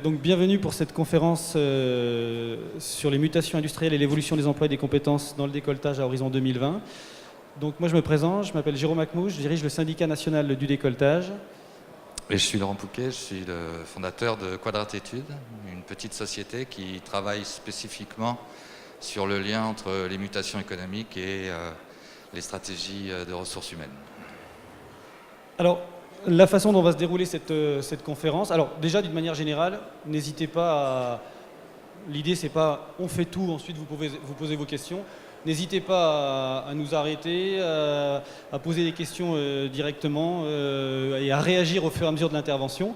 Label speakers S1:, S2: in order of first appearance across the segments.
S1: Donc bienvenue pour cette conférence sur les mutations industrielles et l'évolution des emplois et des compétences dans le décolletage à horizon 2020. Donc moi je me présente, je m'appelle Jérôme Akmou, je dirige le syndicat national du décolletage.
S2: Et je suis Laurent Pouquet, je suis le fondateur de Quadrate Études, une petite société qui travaille spécifiquement sur le lien entre les mutations économiques et les stratégies de ressources humaines.
S1: Alors, la façon dont va se dérouler cette conférence, alors déjà d'une manière générale, n'hésitez pas à... L'idée c'est pas on fait tout, ensuite vous pouvez vous poser vos questions. N'hésitez pas à nous arrêter, à poser des questions directement et à réagir au fur et à mesure de l'intervention.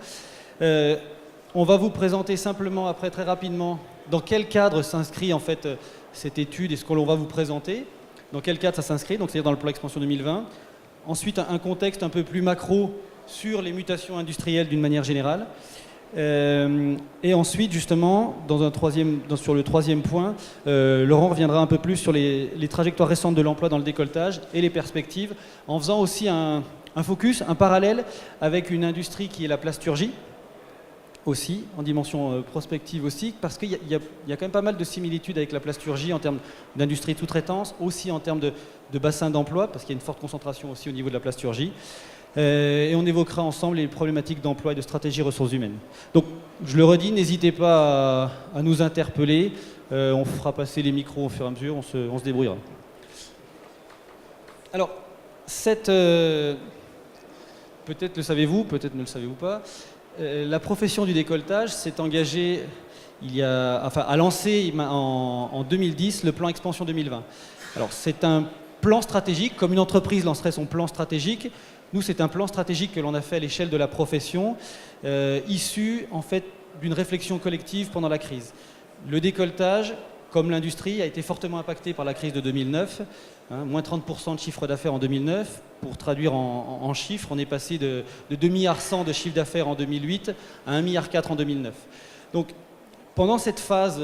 S1: On va vous présenter simplement après très rapidement dans quel cadre s'inscrit en fait cette étude et ce que l'on va vous présenter. Dans quel cadre ça s'inscrit, donc c'est-à-dire dans le plan Expansion 2020. Ensuite un contexte un peu plus macro sur les mutations industrielles d'une manière générale. Et ensuite, justement, sur le troisième point, Laurent reviendra un peu plus sur les trajectoires récentes de l'emploi dans le décolletage et les perspectives, en faisant aussi un focus, un parallèle avec une industrie qui est la plasturgie, aussi, en dimension prospective aussi, parce qu'il y a quand même pas mal de similitudes avec la plasturgie en termes d'industrie de sous-traitance, aussi en termes de bassin d'emploi, parce qu'il y a une forte concentration aussi au niveau de la plasturgie. Et on évoquera ensemble les problématiques d'emploi et de stratégie ressources humaines. Donc, je le redis, n'hésitez pas à nous interpeller. On fera passer les micros au fur et à mesure, on se débrouillera. Alors, peut-être le savez-vous, peut-être ne le savez-vous pas, la profession du décolletage s'est engagée a lancé en 2010 le plan Expansion 2020. Alors, c'est un plan stratégique, comme une entreprise lancerait son plan stratégique. Nous, c'est un plan stratégique que l'on a fait à l'échelle de la profession, issu en fait d'une réflexion collective pendant la crise. Le décolletage, comme l'industrie, a été fortement impacté par la crise de 2009, moins 30% de chiffre d'affaires en 2009. Pour traduire en chiffres, on est passé de 2,1 milliards de chiffre d'affaires en 2008 à 1,4 milliard en 2009. Donc, pendant cette phase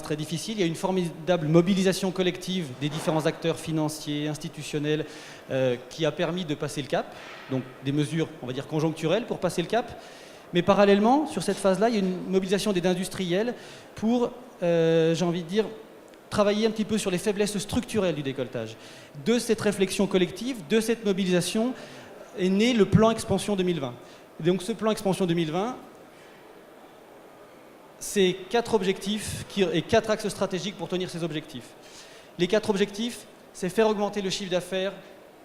S1: très difficile, il y a une formidable mobilisation collective des différents acteurs financiers, institutionnels, qui a permis de passer le cap. Donc des mesures, on va dire, conjoncturelles pour passer le cap. Mais parallèlement, sur cette phase-là, il y a une mobilisation des industriels pour, j'ai envie de dire, travailler un petit peu sur les faiblesses structurelles du décolletage. De cette réflexion collective, de cette mobilisation, est né le plan Expansion 2020. Et donc ce plan Expansion 2020, c'est 4 objectifs et 4 axes stratégiques pour tenir ces objectifs. Les 4 objectifs, c'est faire augmenter le chiffre d'affaires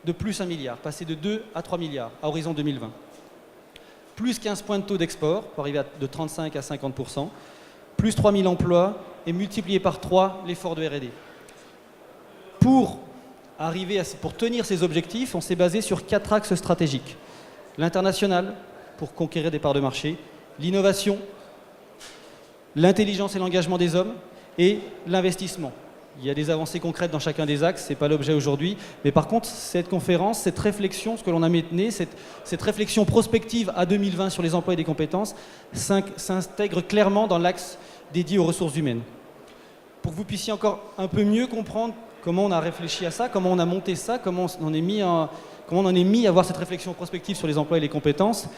S1: de plus 1 milliard, passer de 2 à 3 milliards à horizon 2020. Plus 15 points de taux d'export pour arriver de 35 à 50%, plus 3 000 emplois et multiplier par 3 l'effort de R&D. Pour tenir ces objectifs, on s'est basé sur 4 axes stratégiques. L'international, pour conquérir des parts de marché, l'innovation, l'intelligence et l'engagement des hommes et l'investissement. Il y a des avancées concrètes dans chacun des axes, ce n'est pas l'objet aujourd'hui. Mais par contre, cette conférence, cette réflexion, ce que l'on a mené, cette réflexion prospective à 2020 sur les emplois et les compétences, s'intègre clairement dans l'axe dédié aux ressources humaines. Pour que vous puissiez encore un peu mieux comprendre comment on a réfléchi à ça, comment on a monté ça, comment on en est mis à avoir cette réflexion prospective sur les emplois et les compétences.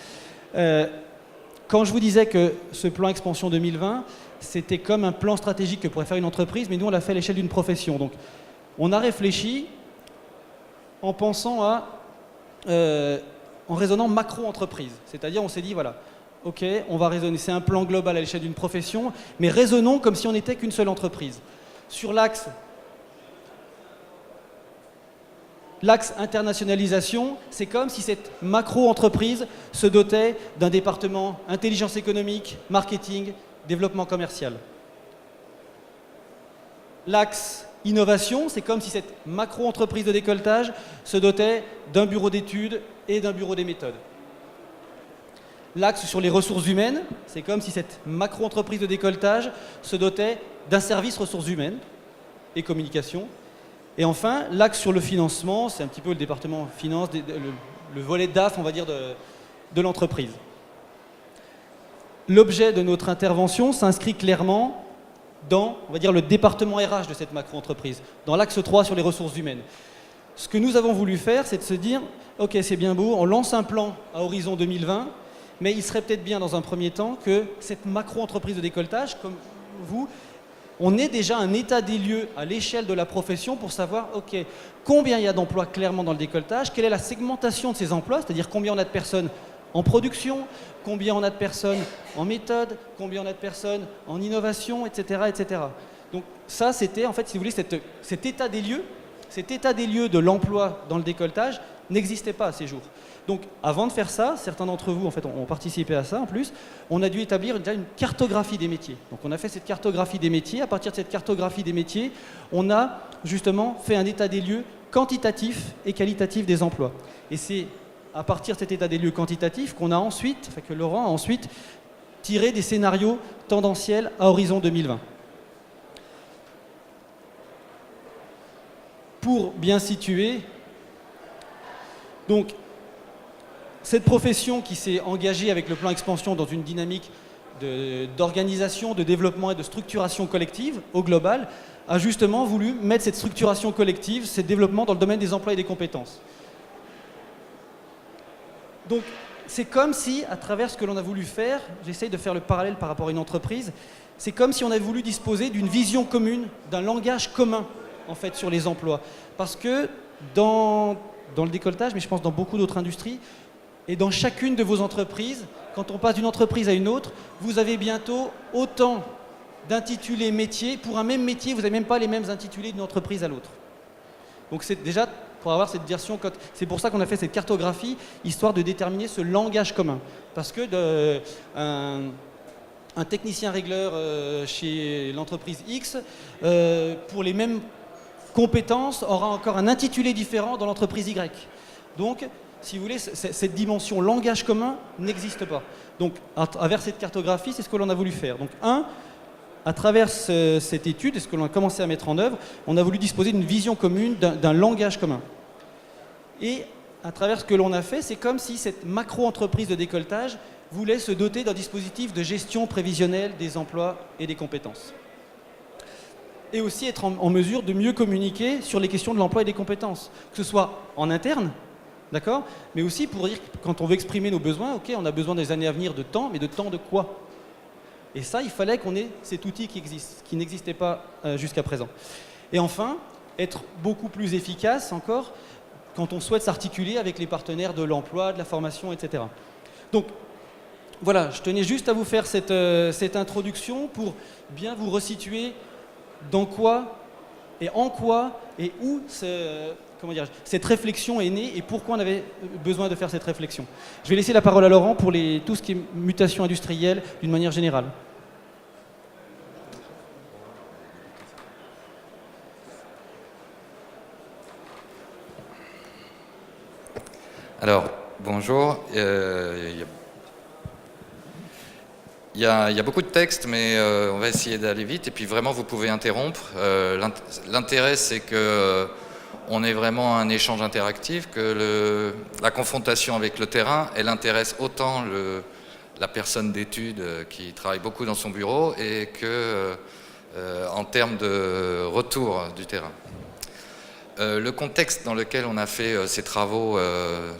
S1: Quand je vous disais que ce plan Expansion 2020, c'était comme un plan stratégique que pourrait faire une entreprise, mais nous on l'a fait à l'échelle d'une profession. Donc on a réfléchi en pensant en raisonnant macro-entreprise. C'est-à-dire on s'est dit voilà, ok, on va raisonner, c'est un plan global à l'échelle d'une profession, mais raisonnons comme si on n'était qu'une seule entreprise. Sur l'axe internationalisation, c'est comme si cette macro-entreprise se dotait d'un département intelligence économique, marketing, développement commercial. L'axe innovation, c'est comme si cette macro-entreprise de décolletage se dotait d'un bureau d'études et d'un bureau des méthodes. L'axe sur les ressources humaines, c'est comme si cette macro-entreprise de décolletage se dotait d'un service ressources humaines et communication. Et enfin, l'axe sur le financement, c'est un petit peu le département finance, le volet DAF, on va dire, de l'entreprise. L'objet de notre intervention s'inscrit clairement dans, on va dire, le département RH de cette macro-entreprise, dans l'axe 3 sur les ressources humaines. Ce que nous avons voulu faire, c'est de se dire, ok, c'est bien beau, on lance un plan à horizon 2020, mais il serait peut-être bien dans un premier temps que cette macro-entreprise de décolletage, comme vous, on ait déjà un état des lieux à l'échelle de la profession pour savoir, ok, combien il y a d'emplois clairement dans le décolletage, quelle est la segmentation de ces emplois, c'est-à-dire combien on a de personnes en production, combien on a de personnes en méthode, combien on a de personnes en innovation, etc. etc. Donc ça, c'était en fait, si vous voulez, cet état des lieux de l'emploi dans le décolletage n'existait pas à ces jours. Donc avant de faire ça, certains d'entre vous en fait, ont participé à ça en plus, on a dû établir déjà une cartographie des métiers. Donc on a fait cette cartographie des métiers. À partir de cette cartographie des métiers, on a justement fait un état des lieux quantitatif et qualitatif des emplois. Et c'est à partir de cet état des lieux quantitatif qu'on a ensuite, enfin que Laurent a ensuite tiré des scénarios tendanciels à horizon 2020. Pour bien situer, donc cette profession qui s'est engagée avec le plan expansion dans une dynamique d'organisation, de développement et de structuration collective au global, a justement voulu mettre cette structuration collective, ce développement dans le domaine des emplois et des compétences. Donc c'est comme si, à travers ce que l'on a voulu faire, j'essaye de faire le parallèle par rapport à une entreprise, c'est comme si on avait voulu disposer d'une vision commune, d'un langage commun en fait sur les emplois. Parce que dans le décolletage, mais je pense dans beaucoup d'autres industries, et dans chacune de vos entreprises, quand on passe d'une entreprise à une autre, vous avez bientôt autant d'intitulés métiers. Pour un même métier, vous n'avez même pas les mêmes intitulés d'une entreprise à l'autre. Donc c'est déjà pour avoir cette version, c'est pour ça qu'on a fait cette cartographie, histoire de déterminer ce langage commun. Parce que un technicien régleur chez l'entreprise X, pour les mêmes compétences, aura encore un intitulé différent dans l'entreprise Y. Donc, si vous voulez, cette dimension langage commun n'existe pas. Donc, à travers cette cartographie, c'est ce que l'on a voulu faire. Donc, à travers cette étude, et ce que l'on a commencé à mettre en œuvre, on a voulu disposer d'une vision commune, d'un langage commun. Et à travers ce que l'on a fait, c'est comme si cette macro-entreprise de décolletage voulait se doter d'un dispositif de gestion prévisionnelle des emplois et des compétences. Et aussi être en mesure de mieux communiquer sur les questions de l'emploi et des compétences, que ce soit en interne, d'accord, mais aussi pour dire, quand on veut exprimer nos besoins, ok, on a besoin des années à venir de temps, mais de temps de quoi? Et ça, il fallait qu'on ait cet outil qui existe, qui n'existait pas jusqu'à présent. Et enfin, être beaucoup plus efficace encore quand on souhaite s'articuler avec les partenaires de l'emploi, de la formation, etc. Donc, voilà, je tenais juste à vous faire cette introduction pour bien vous resituer dans quoi et en quoi et où cette réflexion est née et pourquoi on avait besoin de faire cette réflexion. Je vais laisser la parole à Laurent pour tout ce qui est mutation industrielle d'une manière générale.
S2: Alors, bonjour. Il y a beaucoup de textes, mais on va essayer d'aller vite. Et puis vraiment, vous pouvez interrompre. L'intérêt, c'est que on ait vraiment un échange interactif, que la confrontation avec le terrain, elle intéresse autant la personne d'études qui travaille beaucoup dans son bureau et que en termes de retour du terrain. Le contexte dans lequel on a fait ces travaux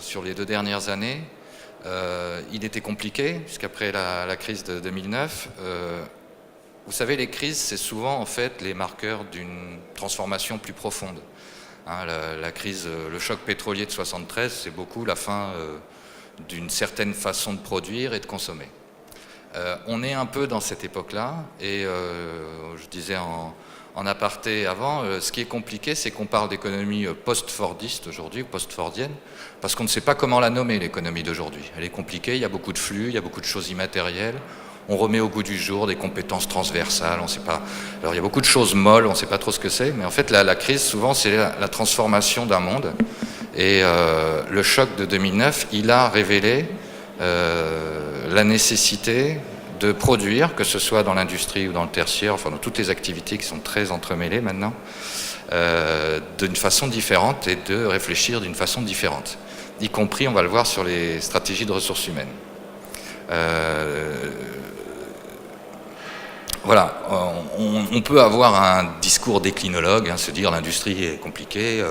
S2: sur les 2 dernières années, il était compliqué, puisqu'après la crise de 2009, vous savez, les crises, c'est souvent en fait les marqueurs d'une transformation plus profonde. Hein, la crise, le choc pétrolier de 73, c'est beaucoup la fin d'une certaine façon de produire et de consommer. On est un peu dans cette époque-là, et je disais en aparté avant, ce qui est compliqué, c'est qu'on parle d'économie post-fordiste aujourd'hui, post-fordienne, parce qu'on ne sait pas comment la nommer, l'économie d'aujourd'hui. Elle est compliquée, il y a beaucoup de flux, il y a beaucoup de choses immatérielles. On remet au goût du jour des compétences transversales, on ne sait pas. Alors il y a beaucoup de choses molles, on ne sait pas trop ce que c'est, mais en fait la crise, souvent, c'est la transformation d'un monde. Et le choc de 2009, il a révélé la nécessité de produire, que ce soit dans l'industrie ou dans le tertiaire, enfin dans toutes les activités qui sont très entremêlées maintenant, d'une façon différente et de réfléchir d'une façon différente. Y compris, on va le voir, sur les stratégies de ressources humaines. Voilà, on peut avoir un discours déclinologue, se dire l'industrie est compliquée,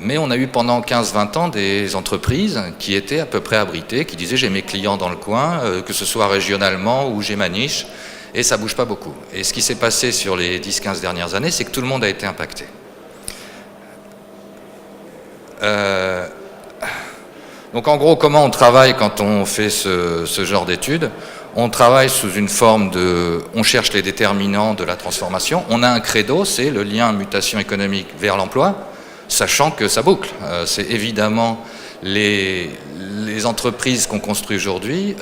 S2: Mais on a eu pendant 15-20 ans des entreprises qui étaient à peu près abritées, qui disaient j'ai mes clients dans le coin, que ce soit régionalement ou j'ai ma niche, et ça bouge pas beaucoup. Et ce qui s'est passé sur les 10-15 dernières années, c'est que tout le monde a été impacté. Donc en gros, comment on travaille quand on fait ce genre d'études? On travaille sous une forme de... On cherche les déterminants de la transformation. On a un credo, c'est le lien mutation économique vers l'emploi, sachant que ça boucle. C'est évidemment les entreprises qu'on construit aujourd'hui,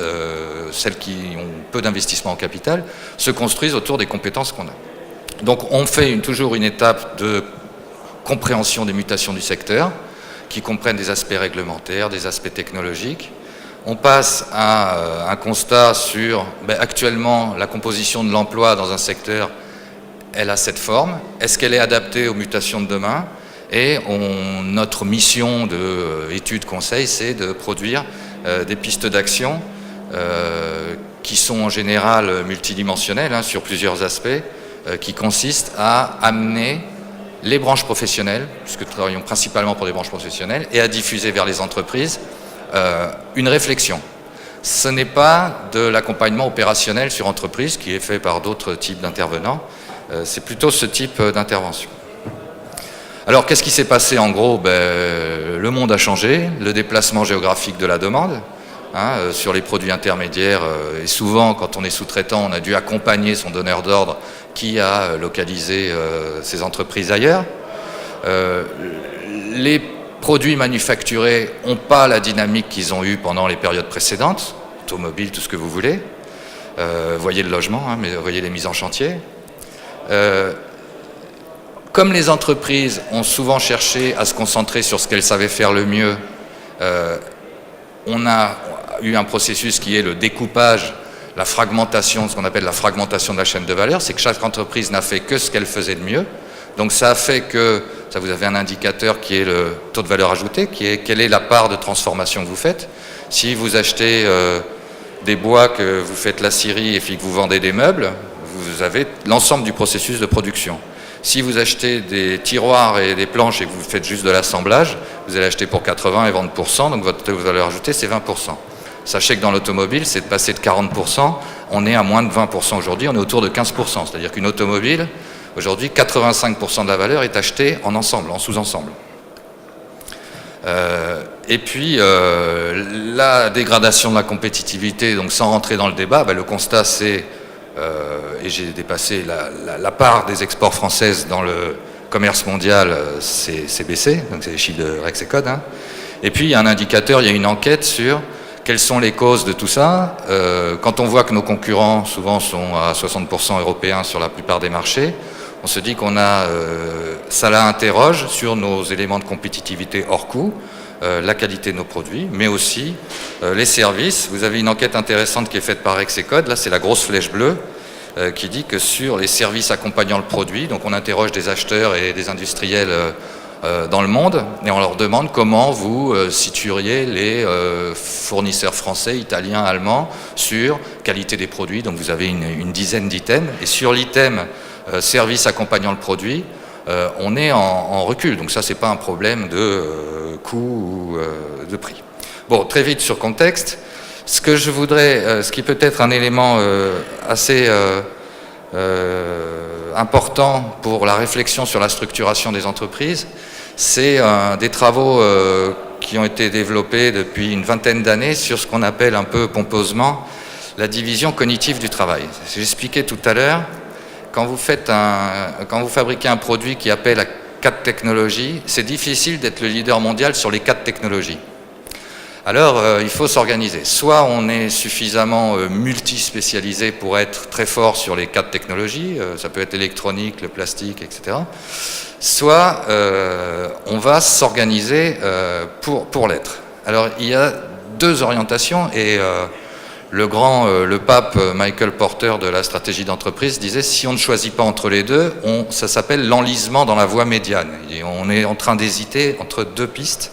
S2: celles qui ont peu d'investissement en capital, se construisent autour des compétences qu'on a. Donc on fait toujours une étape de compréhension des mutations du secteur, qui comprennent des aspects réglementaires, des aspects technologiques. On passe à un constat sur, actuellement, la composition de l'emploi dans un secteur, elle a cette forme. Est-ce qu'elle est adaptée aux mutations de demain? Et notre mission d'études conseil, c'est de produire des pistes d'action qui sont en général multidimensionnelles, sur plusieurs aspects, qui consistent à amener les branches professionnelles, puisque nous travaillons principalement pour des branches professionnelles, et à diffuser vers les entreprises une réflexion. Ce n'est pas de l'accompagnement opérationnel sur entreprise qui est fait par d'autres types d'intervenants, c'est plutôt ce type d'intervention. Alors qu'est-ce qui s'est passé en gros? Le monde a changé, le déplacement géographique de la demande, sur les produits intermédiaires, et souvent quand on est sous-traitant, on a dû accompagner son donneur d'ordre qui a localisé ses entreprises ailleurs. Les produits manufacturés n'ont pas la dynamique qu'ils ont eue pendant les périodes précédentes, automobile, tout ce que vous voulez. Voyez le logement, mais voyez les mises en chantier. Comme les entreprises ont souvent cherché à se concentrer sur ce qu'elles savaient faire le mieux, on a eu un processus qui est le découpage, la fragmentation, ce qu'on appelle la fragmentation de la chaîne de valeur, c'est que chaque entreprise n'a fait que ce qu'elle faisait de mieux. Donc ça a fait que, ça vous avez un indicateur qui est le taux de valeur ajoutée, qui est quelle est la part de transformation que vous faites. Si vous achetez des bois, que vous faites la scierie et puis que vous vendez des meubles, vous avez l'ensemble du processus de production. Si vous achetez des tiroirs et des planches et que vous faites juste de l'assemblage, vous allez acheter pour 80 et vendre pour 100, donc votre taux de valeur ajoutée c'est 20%. Sachez que dans l'automobile, c'est de passer de 40%, on est à moins de 20% aujourd'hui, on est autour de 15%. C'est-à-dire qu'une automobile, aujourd'hui, 85% de la valeur est achetée en ensemble, en sous-ensemble. Et puis, la dégradation de la compétitivité, donc sans rentrer dans le débat, le constat c'est, et j'ai dépassé la part des exports françaises dans le commerce mondial, c'est baissé, donc c'est les chiffres de Rexecode. Et puis, il y a un indicateur, il y a une enquête sur quelles sont les causes de tout ça. Quand on voit que nos concurrents, souvent, sont à 60% européens sur la plupart des marchés, on se dit qu'on a, ça l'interroge sur nos éléments de compétitivité hors coût, la qualité de nos produits, mais aussi les services. Vous avez une enquête intéressante qui est faite par Rexecode, là c'est la grosse flèche bleue, qui dit que sur les services accompagnant le produit, donc on interroge des acheteurs et des industriels dans le monde, et on leur demande comment vous situeriez les fournisseurs français, italiens, allemands sur qualité des produits. Donc vous avez une dizaine d'items, et sur l'item service accompagnant le produit, on est en recul. Donc ça, c'est pas un problème de coût ou de prix. Bon, très vite sur contexte. Ce que je voudrais, ce qui peut être un élément assez important pour la réflexion sur la structuration des entreprises, c'est des travaux qui ont été développés depuis une vingtaine d'années sur ce qu'on appelle un peu pompeusement la division cognitive du travail. J'expliquais tout à l'heure, quand vous fabriquez un produit qui appelle à 4 technologies, c'est difficile d'être le leader mondial sur les 4 technologies. Alors, il faut s'organiser. Soit on est suffisamment multispécialisé pour être très fort sur les 4 technologies, ça peut être l'électronique, le plastique, etc. Soit on va s'organiser pour l'être. Alors, il y a 2 orientations, et le pape Michael Porter de la stratégie d'entreprise disait, si on ne choisit pas entre les deux, ça s'appelle l'enlisement dans la voie médiane. Et on est en train d'hésiter entre 2 pistes.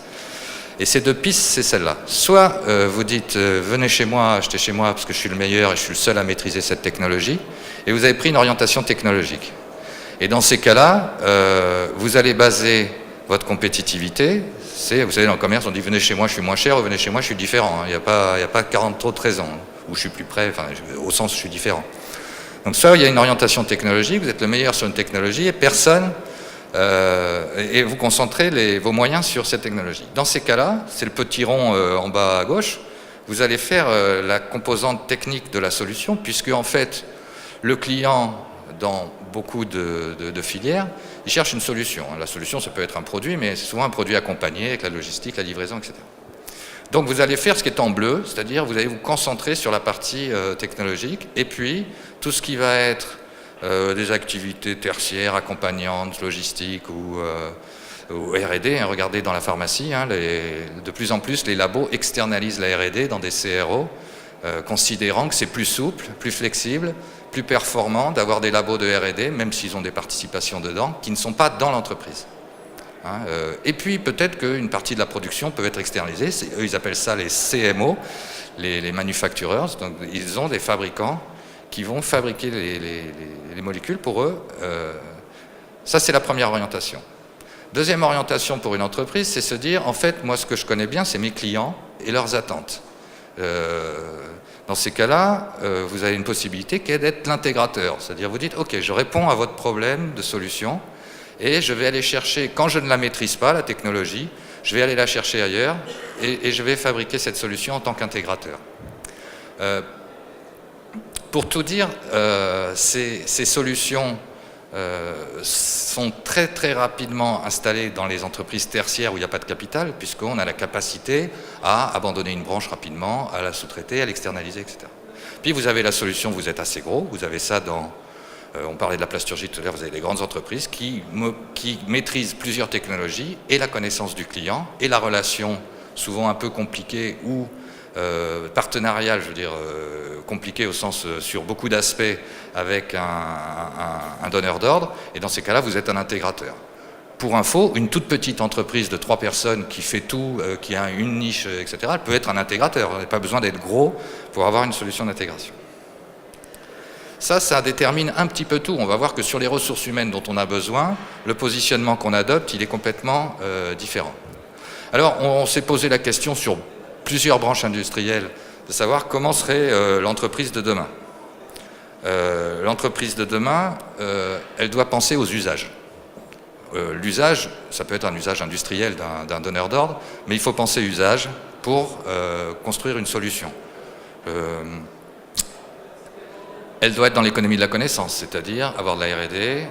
S2: Et ces 2 pistes, c'est celle-là. Soit vous dites, venez chez moi, achetez chez moi parce que je suis le meilleur et je suis le seul à maîtriser cette technologie, et vous avez pris une orientation technologique. Et dans ces cas-là, vous allez baser Votre compétitivité, c'est, vous savez, dans le commerce, on dit venez chez moi, je suis moins cher, venez chez moi, je suis différent. Il n'y a pas 40 autres raisons, où je suis plus près, enfin, au sens où je suis différent. Donc soit il y a une orientation technologique, vous êtes le meilleur sur une technologie et personne, et vous concentrez vos moyens sur cette technologie. Dans ces cas-là, c'est le petit rond en bas à gauche, vous allez faire la composante technique de la solution, puisque en fait, le client, dans beaucoup de filières, il cherche une solution. La solution, ça peut être un produit, mais c'est souvent un produit accompagné avec la logistique, la livraison, etc. Donc vous allez faire ce qui est en bleu, c'est-à-dire vous allez vous concentrer sur la partie technologique, et puis tout ce qui va être des activités tertiaires, accompagnantes, logistiques ou R&D. Hein, regardez dans la pharmacie, hein, de plus en plus les labos externalisent la R&D dans des CRO, considérant que c'est plus souple, plus flexible, plus performant d'avoir des labos de R&D, même s'ils ont des participations dedans, qui ne sont pas dans l'entreprise. Hein, et puis peut-être qu'une partie de la production peut être externalisée. Eux, ils appellent ça les CMO, les manufacturers. Donc, ils ont des fabricants qui vont fabriquer les molécules pour eux. Ça, c'est la première orientation. Deuxième orientation pour une entreprise, c'est se dire, en fait, moi, ce que je connais bien, c'est mes clients et leurs attentes. Dans ces cas-là, vous avez une possibilité qui est d'être l'intégrateur. C'est-à-dire, vous dites, OK, je réponds à votre problème de solution et je vais aller chercher, quand je ne la maîtrise pas, la technologie, je vais aller la chercher ailleurs et je vais fabriquer cette solution en tant qu'intégrateur. Pour tout dire, ces solutions sont très très rapidement installées dans les entreprises tertiaires où il n'y a pas de capital, puisqu'on a la capacité à abandonner une branche rapidement, à la sous-traiter, à l'externaliser, etc. Puis vous avez la solution, vous êtes assez gros, vous avez ça dans... on parlait de la plasturgie tout à l'heure, vous avez des grandes entreprises qui maîtrisent plusieurs technologies et la connaissance du client et la relation souvent un peu compliquée ou partenariale, je veux dire, compliquée au sens sur beaucoup d'aspects avec un donneur d'ordre, et dans ces cas-là, vous êtes un intégrateur. Pour info, une toute petite entreprise de 3 personnes qui fait tout, qui a une niche, etc., elle peut être un intégrateur. On n'a pas besoin d'être gros pour avoir une solution d'intégration. Ça détermine un petit peu tout. On va voir que sur les ressources humaines dont on a besoin, le positionnement qu'on adopte, il est complètement différent. Alors, on s'est posé la question sur plusieurs branches industrielles de savoir comment serait l'entreprise de demain. L'entreprise de demain, elle doit penser aux usages. L'usage, ça peut être un usage industriel d'un donneur d'ordre, mais il faut penser usage pour construire une solution. Elle doit être dans l'économie de la connaissance, c'est-à-dire avoir de la R&D,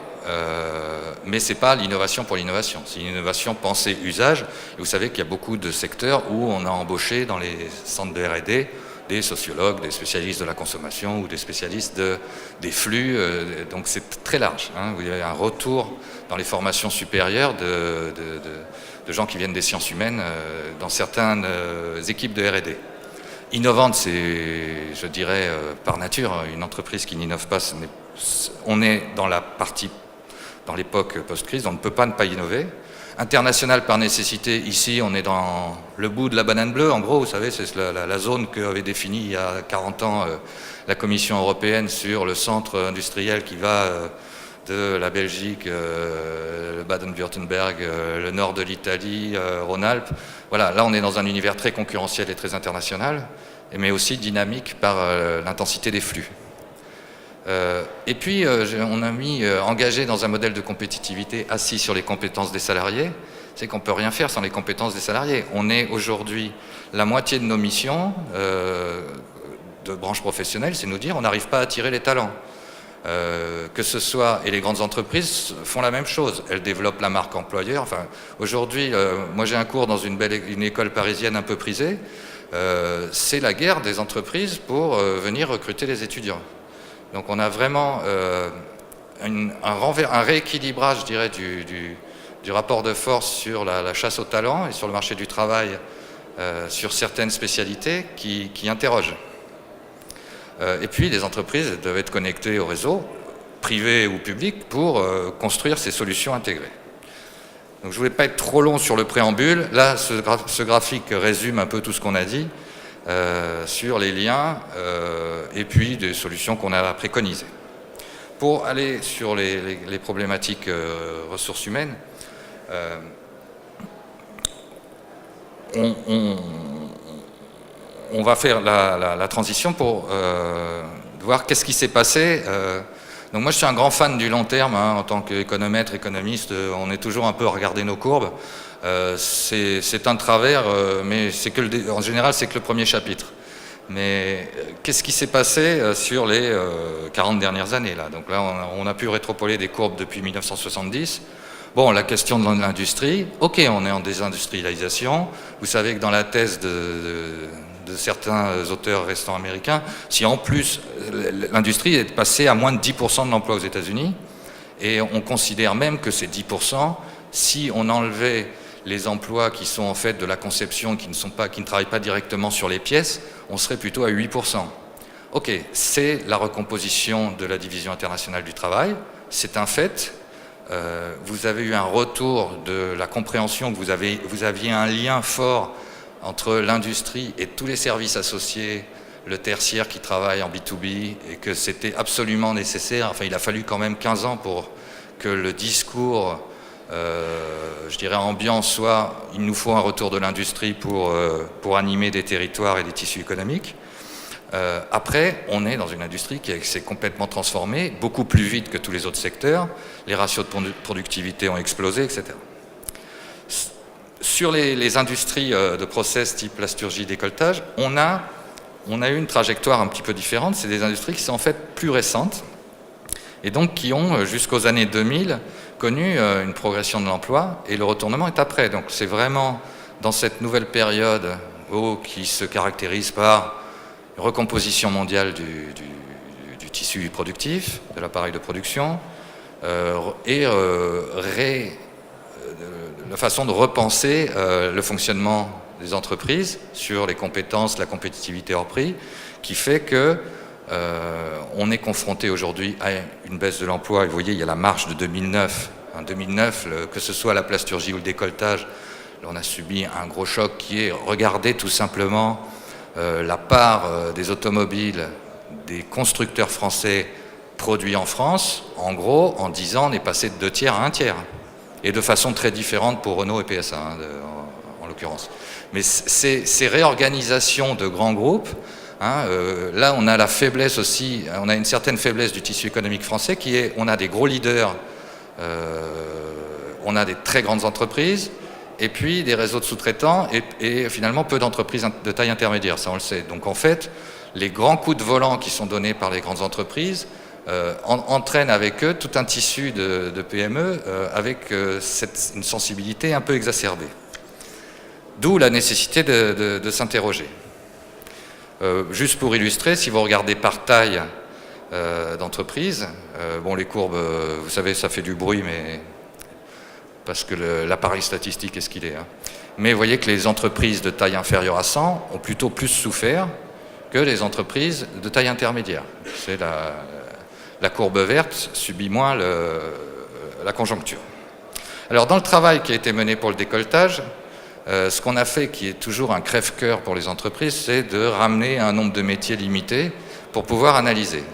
S2: mais ce n'est pas l'innovation pour l'innovation, c'est une innovation pensée usage. Et vous savez qu'il y a beaucoup de secteurs où on a embauché dans les centres de R&D des sociologues, des spécialistes de la consommation ou des spécialistes des flux, donc c'est très large. Hein. Vous avez un retour dans les formations supérieures de gens qui viennent des sciences humaines dans certaines équipes de R&D. Innovante, c'est, je dirais, par nature, une entreprise qui n'innove pas, on est dans l'époque post-crise, on ne peut pas ne pas innover. International par nécessité, ici on est dans le bout de la banane bleue, en gros, vous savez, c'est la zone qu'avait définie il y a 40 ans la Commission européenne sur le centre industriel qui va de la Belgique, le Baden-Württemberg, le nord de l'Italie, Rhône-Alpes. Voilà, là on est dans un univers très concurrentiel et très international, mais aussi dynamique par l'intensité des flux. Et puis, on a engagé dans un modèle de compétitivité assis sur les compétences des salariés, c'est qu'on ne peut rien faire sans les compétences des salariés. On est aujourd'hui, la moitié de nos missions de branche professionnelle, c'est nous dire on n'arrive pas à attirer les talents. Que ce soit, et les grandes entreprises font la même chose, elles développent la marque employeur. Enfin, aujourd'hui, moi j'ai un cours dans une école parisienne un peu prisée, c'est la guerre des entreprises pour venir recruter les étudiants. Donc on a vraiment un rééquilibrage, je dirais, du rapport de force sur la chasse au talent et sur le marché du travail, sur certaines spécialités qui interrogent. Et puis les entreprises doivent être connectées au réseau, privé ou public, pour construire ces solutions intégrées. Donc je ne voulais pas être trop long sur le préambule. Là, ce graphique résume un peu tout ce qu'on a dit sur les liens et puis des solutions qu'on a préconisées. Pour aller sur les problématiques ressources humaines, on va faire la transition pour voir qu'est-ce qui s'est passé. Donc moi je suis un grand fan du long terme, hein, en tant qu'économètre, économiste, on est toujours un peu à regarder nos courbes. C'est un travers, mais en général c'est que le premier chapitre. Mais qu'est-ce qui s'est passé sur les 40 dernières années là? Donc là on a pu rétropoler des courbes depuis 1970. Bon, la question de l'industrie, ok, on est en désindustrialisation. Vous savez que dans la thèse de certains auteurs restants américains, si en plus l'industrie est passée à moins de 10% de l'emploi aux États-Unis, et on considère même que ces 10%, si on enlevait les emplois qui sont en fait de la conception, qui ne travaillent pas directement sur les pièces, on serait plutôt à 8%. Ok, c'est la recomposition de la division internationale du travail, c'est un fait. Vous avez eu un retour de la compréhension que vous aviez un lien fort entre l'industrie et tous les services associés, le tertiaire qui travaille en B2B, et que c'était absolument nécessaire. Enfin, il a fallu quand même 15 ans pour que le discours, je dirais ambiant, soit il nous faut un retour de l'industrie pour animer des territoires et des tissus économiques. Après, on est dans une industrie qui s'est complètement transformée, beaucoup plus vite que tous les autres secteurs. Les ratios de productivité ont explosé, etc. Sur les industries de process type plasturgie, décolletage, on a eu une trajectoire un petit peu différente. C'est des industries qui sont en fait plus récentes et donc qui ont, jusqu'aux années 2000, connu une progression de l'emploi, et le retournement est après. Donc c'est vraiment dans cette nouvelle période qui se caractérise par recomposition mondiale du tissu productif, de l'appareil de production, et la façon de repenser le fonctionnement des entreprises sur les compétences, la compétitivité hors prix, qui fait que on est confronté aujourd'hui à une baisse de l'emploi. Et vous voyez, il y a la marche de 2009. En 2009, que ce soit la plasturgie ou le décolletage, on a subi un gros choc qui est, regardez tout simplement la part des automobiles des constructeurs français produits en France. En gros, en 10 ans, on est passé de 2 tiers à 1 tiers. Et de façon très différente pour Renault et PSA, hein, en l'occurrence. Mais ces réorganisations de grands groupes, hein, là on a la faiblesse aussi, on a une certaine faiblesse du tissu économique français qui est, on a des gros leaders, on a des très grandes entreprises, et puis des réseaux de sous-traitants, et finalement peu d'entreprises de taille intermédiaire, ça on le sait. Donc en fait, les grands coups de volant qui sont donnés par les grandes entreprises entraînent avec eux tout un tissu de PME avec une sensibilité un peu exacerbée. D'où la nécessité de s'interroger. Juste pour illustrer, si vous regardez par taille d'entreprise, bon les courbes, vous savez, ça fait du bruit, mais parce que l'appareil statistique est ce qu'il est. Hein. Mais vous voyez que les entreprises de taille inférieure à 100 ont plutôt plus souffert que les entreprises de taille intermédiaire. C'est la courbe verte subit moins la conjoncture. Alors dans le travail qui a été mené pour le décolletage, ce qu'on a fait, qui est toujours un crève-cœur pour les entreprises, c'est de ramener un nombre de métiers limité pour pouvoir analyser.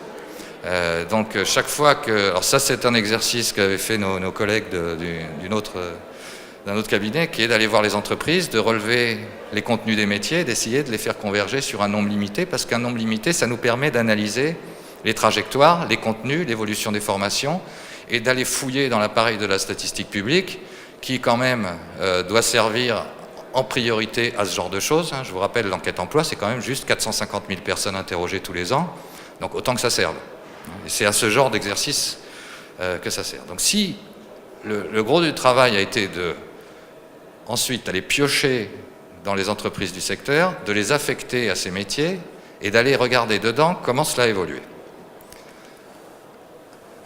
S2: Donc chaque fois que... Alors ça c'est un exercice qu'avaient fait nos collègues d'un autre cabinet, qui est d'aller voir les entreprises, de relever les contenus des métiers, d'essayer de les faire converger sur un nombre limité, parce qu'un nombre limité, ça nous permet d'analyser les trajectoires, les contenus, l'évolution des formations, et d'aller fouiller dans l'appareil de la statistique publique, qui quand même doit servir en priorité à ce genre de choses. Je vous rappelle, l'enquête emploi, c'est quand même juste 450 000 personnes interrogées tous les ans, donc autant que ça serve. Et c'est à ce genre d'exercice que ça sert. Donc si le gros du travail a été de ensuite aller piocher dans les entreprises du secteur, de les affecter à ces métiers et d'aller regarder dedans comment cela a évolué.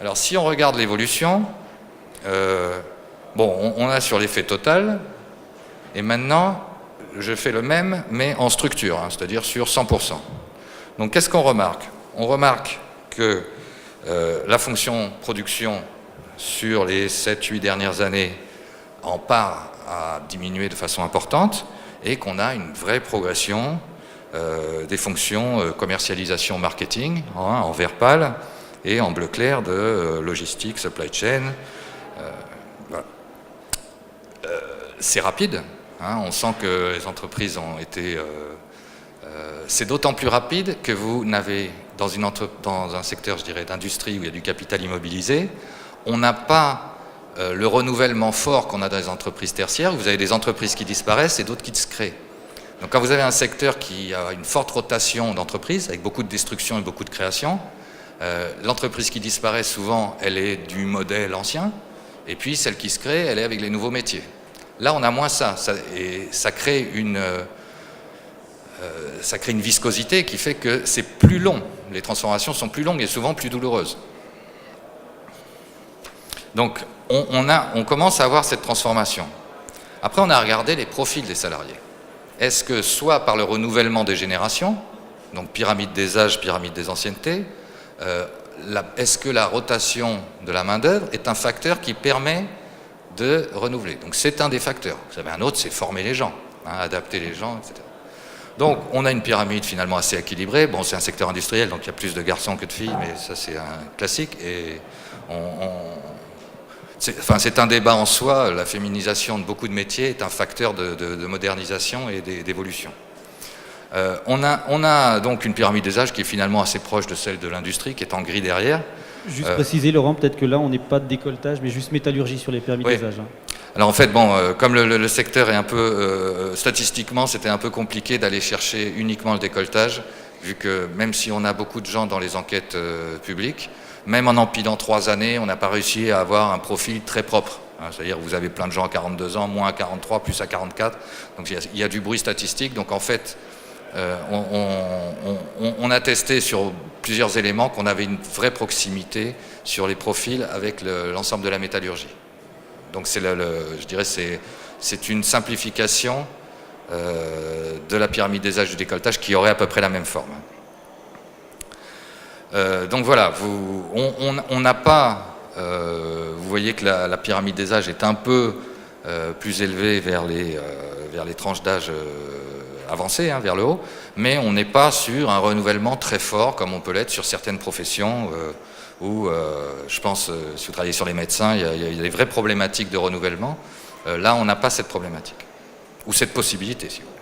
S2: Alors si on regarde l'évolution, bon, on a sur l'effet total, et maintenant je fais le même mais en structure, hein, c'est-à-dire sur 100%. Donc qu'est-ce qu'on remarque? On remarque que la fonction production sur les 7-8 dernières années en part à diminuer de façon importante, et qu'on a une vraie progression des fonctions commercialisation marketing, hein, en vert pâle, et en bleu clair de logistique, supply chain. Voilà. C'est rapide, hein. On sent que les entreprises ont été... c'est d'autant plus rapide que vous n'avez, dans un secteur, je dirais, d'industrie où il y a du capital immobilisé, on n'a pas le renouvellement fort qu'on a dans les entreprises tertiaires, où vous avez des entreprises qui disparaissent et d'autres qui se créent. Donc quand vous avez un secteur qui a une forte rotation d'entreprises, avec beaucoup de destruction et beaucoup de création, l'entreprise qui disparaît souvent, elle est du modèle ancien, et puis celle qui se crée, elle est avec les nouveaux métiers. Là, on a moins ça et ça crée une viscosité qui fait que c'est plus long. Les transformations sont plus longues et souvent plus douloureuses. Donc, on commence à avoir cette transformation. Après, on a regardé les profils des salariés. Est-ce que, soit par le renouvellement des générations, donc pyramide des âges, pyramide des anciennetés, est-ce que la rotation de la main-d'œuvre est un facteur qui permet de renouveler? Donc, c'est un des facteurs. Vous avez un autre, c'est former les gens, hein, adapter les gens, etc. Donc, on a une pyramide finalement assez équilibrée. Bon, c'est un secteur industriel, donc il y a plus de garçons que de filles, mais ça, c'est un classique. Et c'est un débat en soi. La féminisation de beaucoup de métiers est un facteur de modernisation et d'évolution. On a donc une pyramide des âges qui est finalement assez proche de celle de l'industrie, qui est en gris derrière.
S1: Juste préciser, Laurent, peut-être que là, on n'est pas de décolletage, mais juste métallurgie sur les pyramides des âges. Hein.
S2: Alors en fait, comme le secteur est un peu, statistiquement, c'était un peu compliqué d'aller chercher uniquement le décolletage, vu que même si on a beaucoup de gens dans les enquêtes publiques, même en empilant 3 années, on n'a pas réussi à avoir un profil très propre. Hein, c'est-à-dire que vous avez plein de gens à 42 ans, moins à 43, plus à 44, donc il y a du bruit statistique. Donc en fait, on a testé sur plusieurs éléments qu'on avait une vraie proximité sur les profils avec l'ensemble de la métallurgie. Donc je dirais c'est une simplification de la pyramide des âges du décolletage qui aurait à peu près la même forme. Donc voilà, on n'a pas... vous voyez que la pyramide des âges est un peu plus élevée vers les tranches d'âge avancées, hein, vers le haut, mais on n'est pas sur un renouvellement très fort comme on peut l'être sur certaines professions où, je pense, si vous travaillez sur les médecins, il y a des vraies problématiques de renouvellement. Là, on n'a pas cette problématique, ou cette possibilité, si vous voulez.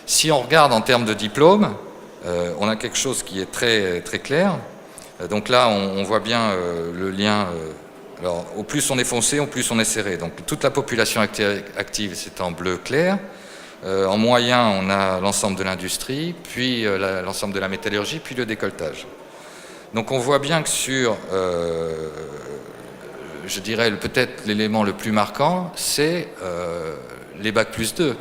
S2: Si on regarde en termes de diplôme, on a quelque chose qui est très, très clair. Donc là, on voit bien le lien. Alors, au plus on est foncé, au plus on est serré. Donc toute la population active, c'est en bleu clair. En moyen, on a l'ensemble de l'industrie, puis l'ensemble de la métallurgie, puis le décolletage. Donc on voit bien que sur, je dirais peut-être l'élément le plus marquant, c'est les bac plus 2.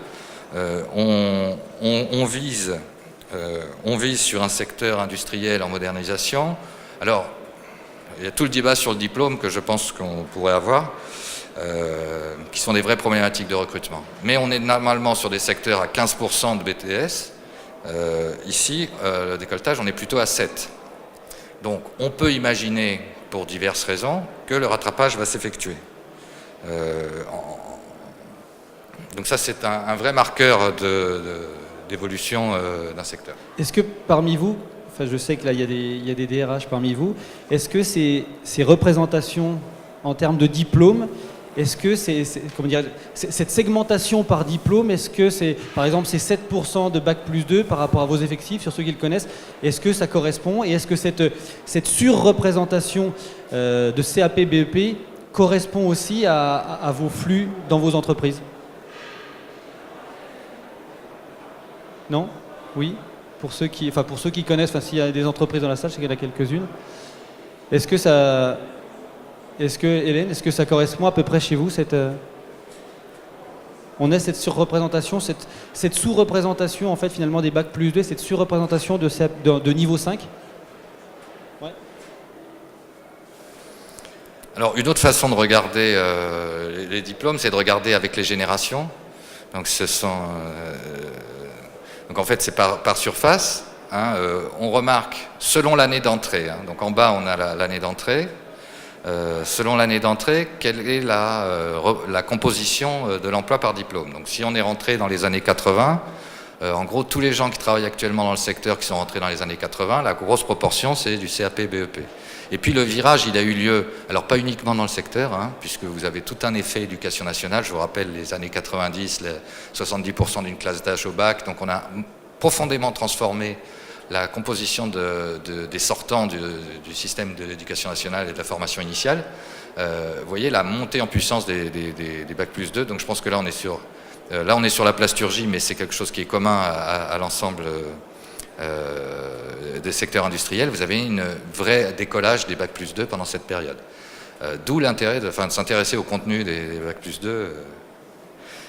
S2: On vise sur un secteur industriel en modernisation. Alors, il y a tout le débat sur le diplôme que je pense qu'on pourrait avoir, qui sont des vraies problématiques de recrutement. Mais on est normalement sur des secteurs à 15% de BTS. Ici, le décolletage, on est plutôt à 7%. Donc, on peut imaginer, pour diverses raisons, que le rattrapage va s'effectuer. Donc ça, c'est un vrai marqueur d'évolution d'un secteur.
S1: Est-ce que parmi vous, enfin je sais que là il y a des DRH parmi vous, est-ce que ces représentations en termes de diplôme, est-ce que comment dire, cette segmentation par diplôme, est-ce que c'est, par exemple, c'est 7% de bac plus 2 par rapport à vos effectifs, sur ceux qui le connaissent, est-ce que ça correspond? Et est-ce que cette surreprésentation de CAP, BEP correspond aussi à vos flux dans vos entreprises? Non? Oui? Pour ceux qui connaissent, s'il y a des entreprises dans la salle, je sais qu'il y en a quelques-unes. Hélène, est-ce que ça correspond à peu près chez vous, on a cette surreprésentation, cette sous-représentation en fait finalement des bac plus 2, cette surreprésentation de niveau 5? Ouais.
S2: Alors une autre façon de regarder les diplômes, c'est de regarder avec les générations. Donc donc en fait c'est par surface. Hein, on remarque selon l'année d'entrée. Hein, donc en bas on a l'année d'entrée. Selon l'année d'entrée, quelle est la composition de l'emploi par diplôme. Donc si on est rentré dans les années 80, en gros tous les gens qui travaillent actuellement dans le secteur qui sont rentrés dans les années 80, la grosse proportion c'est du CAP BEP. Et puis le virage, il a eu lieu, alors pas uniquement dans le secteur, hein, puisque vous avez tout un effet éducation nationale. Je vous rappelle les années 90, les 70% d'une classe d'âge au bac. Donc on a profondément transformé la composition des sortants du système de l'éducation nationale et de la formation initiale. Vous voyez la montée en puissance des bac plus 2. Donc je pense que là on est sur la plasturgie, mais c'est quelque chose qui est commun à l'ensemble des secteurs industriels. Vous avez un vrai décollage des bac plus 2 pendant cette période. D'où l'intérêt de s'intéresser au contenu des bac plus 2.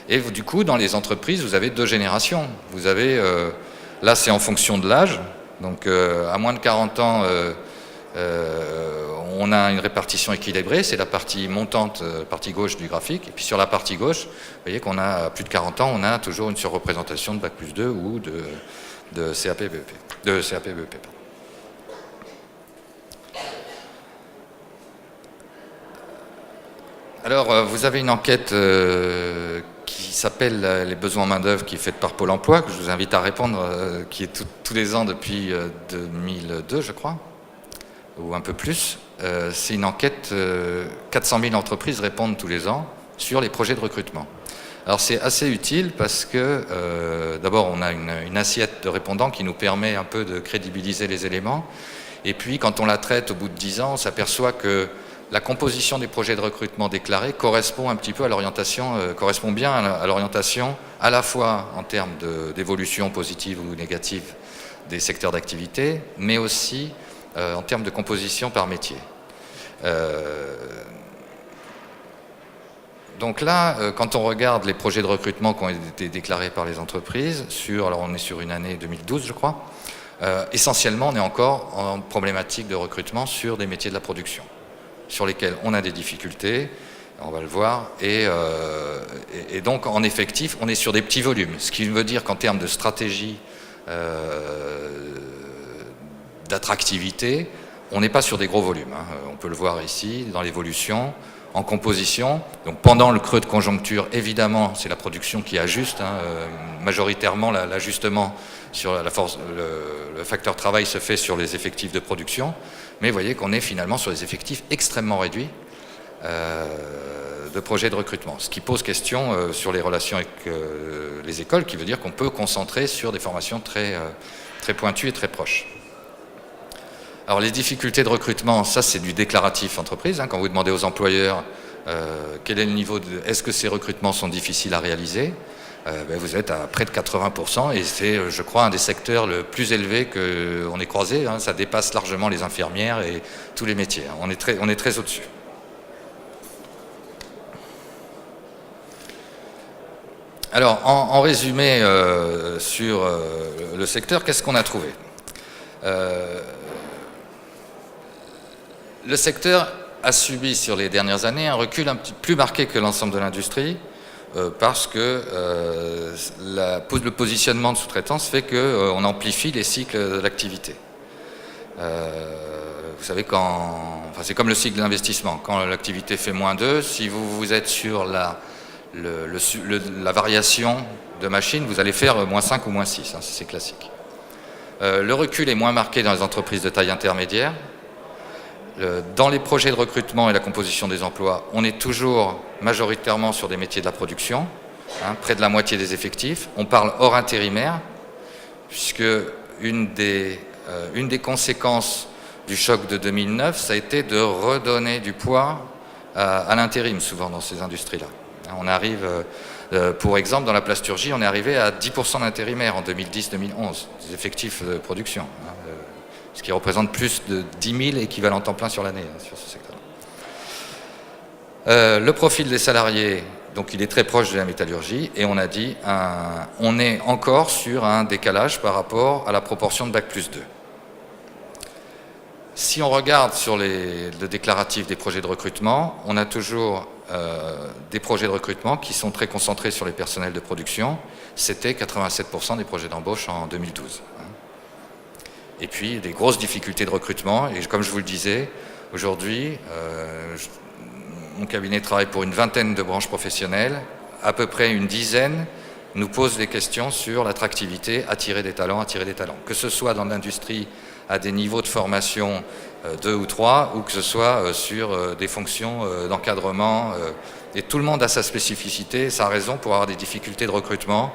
S2: Et du coup, dans les entreprises, vous avez 2 générations. Vous avez, là c'est en fonction de l'âge, donc à moins de 40 ans, on a une répartition équilibrée, c'est la partie montante, partie gauche du graphique, et puis sur la partie gauche, vous voyez qu'on a plus de 40 ans, on a toujours une surreprésentation de bac plus 2 ou de CAP-BEP. Alors, vous avez une enquête qui s'appelle les besoins en main-d'œuvre, qui est faite par Pôle emploi, que je vous invite à répondre, qui est tous les ans depuis 2002, je crois, ou un peu plus. C'est une enquête, 400 000 entreprises répondent tous les ans sur les projets de recrutement. Alors c'est assez utile parce que d'abord on a une assiette de répondants qui nous permet un peu de crédibiliser les éléments, et puis quand on la traite au bout de 10 ans, on s'aperçoit que la composition des projets de recrutement déclarés correspond un petit peu à l'orientation, correspond bien à l'orientation à la fois en termes d'évolution positive ou négative des secteurs d'activité, mais aussi en termes de composition par métier. Donc là, quand on regarde les projets de recrutement qui ont été déclarés par les entreprises, alors on est sur une année 2012 je crois, essentiellement on est encore en problématique de recrutement sur des métiers de la production, sur lesquels on a des difficultés, on va le voir, et donc en effectif on est sur des petits volumes, ce qui veut dire qu'en termes de stratégie d'attractivité, on n'est pas sur des gros volumes, hein. On peut le voir ici dans l'évolution. En composition, donc pendant le creux de conjoncture, évidemment, c'est la production qui ajuste, hein, majoritairement l'ajustement sur la force, le facteur travail se fait sur les effectifs de production, mais vous voyez qu'on est finalement sur des effectifs extrêmement réduits de projets de recrutement, ce qui pose question sur les relations avec les écoles, qui veut dire qu'on peut concentrer sur des formations très pointues et très proches. Alors les difficultés de recrutement, ça c'est du déclaratif entreprise, hein, quand vous demandez aux employeurs quel est le niveau est-ce que ces recrutements sont difficiles à réaliser, vous êtes à près de 80% et c'est je crois un des secteurs le plus élevé qu'on ait croisé, hein, ça dépasse largement les infirmières et tous les métiers, hein, on est très au-dessus. Alors en résumé sur le secteur, qu'est-ce qu'on a trouvé ? Le secteur a subi sur les dernières années un recul un petit peu plus marqué que l'ensemble de l'industrie parce que le positionnement de sous-traitance fait qu'on amplifie les cycles de l'activité. Vous savez, c'est comme le cycle d'investissement. Quand l'activité fait -2, si vous êtes sur la variation de machines, vous allez faire -5 ou -6, hein, c'est classique. Le recul est moins marqué dans les entreprises de taille intermédiaire. Dans les projets de recrutement et la composition des emplois, on est toujours majoritairement sur des métiers de la production, hein, près de la moitié des effectifs. On parle hors intérimaire, puisque une des conséquences du choc de 2009, ça a été de redonner du poids à l'intérim, souvent dans ces industries-là. On arrive, pour exemple, dans la plasturgie, on est arrivé à 10% d'intérimaires en 2010-2011, des effectifs de production, hein, ce qui représente plus de 10 000 équivalents temps plein sur l'année, hein, sur ce secteur. Le profil des salariés, donc il est très proche de la métallurgie, et on a dit, on est encore sur un décalage par rapport à la proportion de bac plus 2. Si on regarde sur le déclaratif des projets de recrutement, on a toujours des projets de recrutement qui sont très concentrés sur les personnels de production. C'était 87% des projets d'embauche en 2012. Et puis des grosses difficultés de recrutement, et comme je vous le disais, aujourd'hui, mon cabinet travaille pour une vingtaine de branches professionnelles, à peu près une dizaine nous posent des questions sur l'attractivité, attirer des talents, que ce soit dans l'industrie à des niveaux de formation 2 ou 3, ou que ce soit sur des fonctions d'encadrement. Et tout le monde a sa spécificité, sa raison pour avoir des difficultés de recrutement,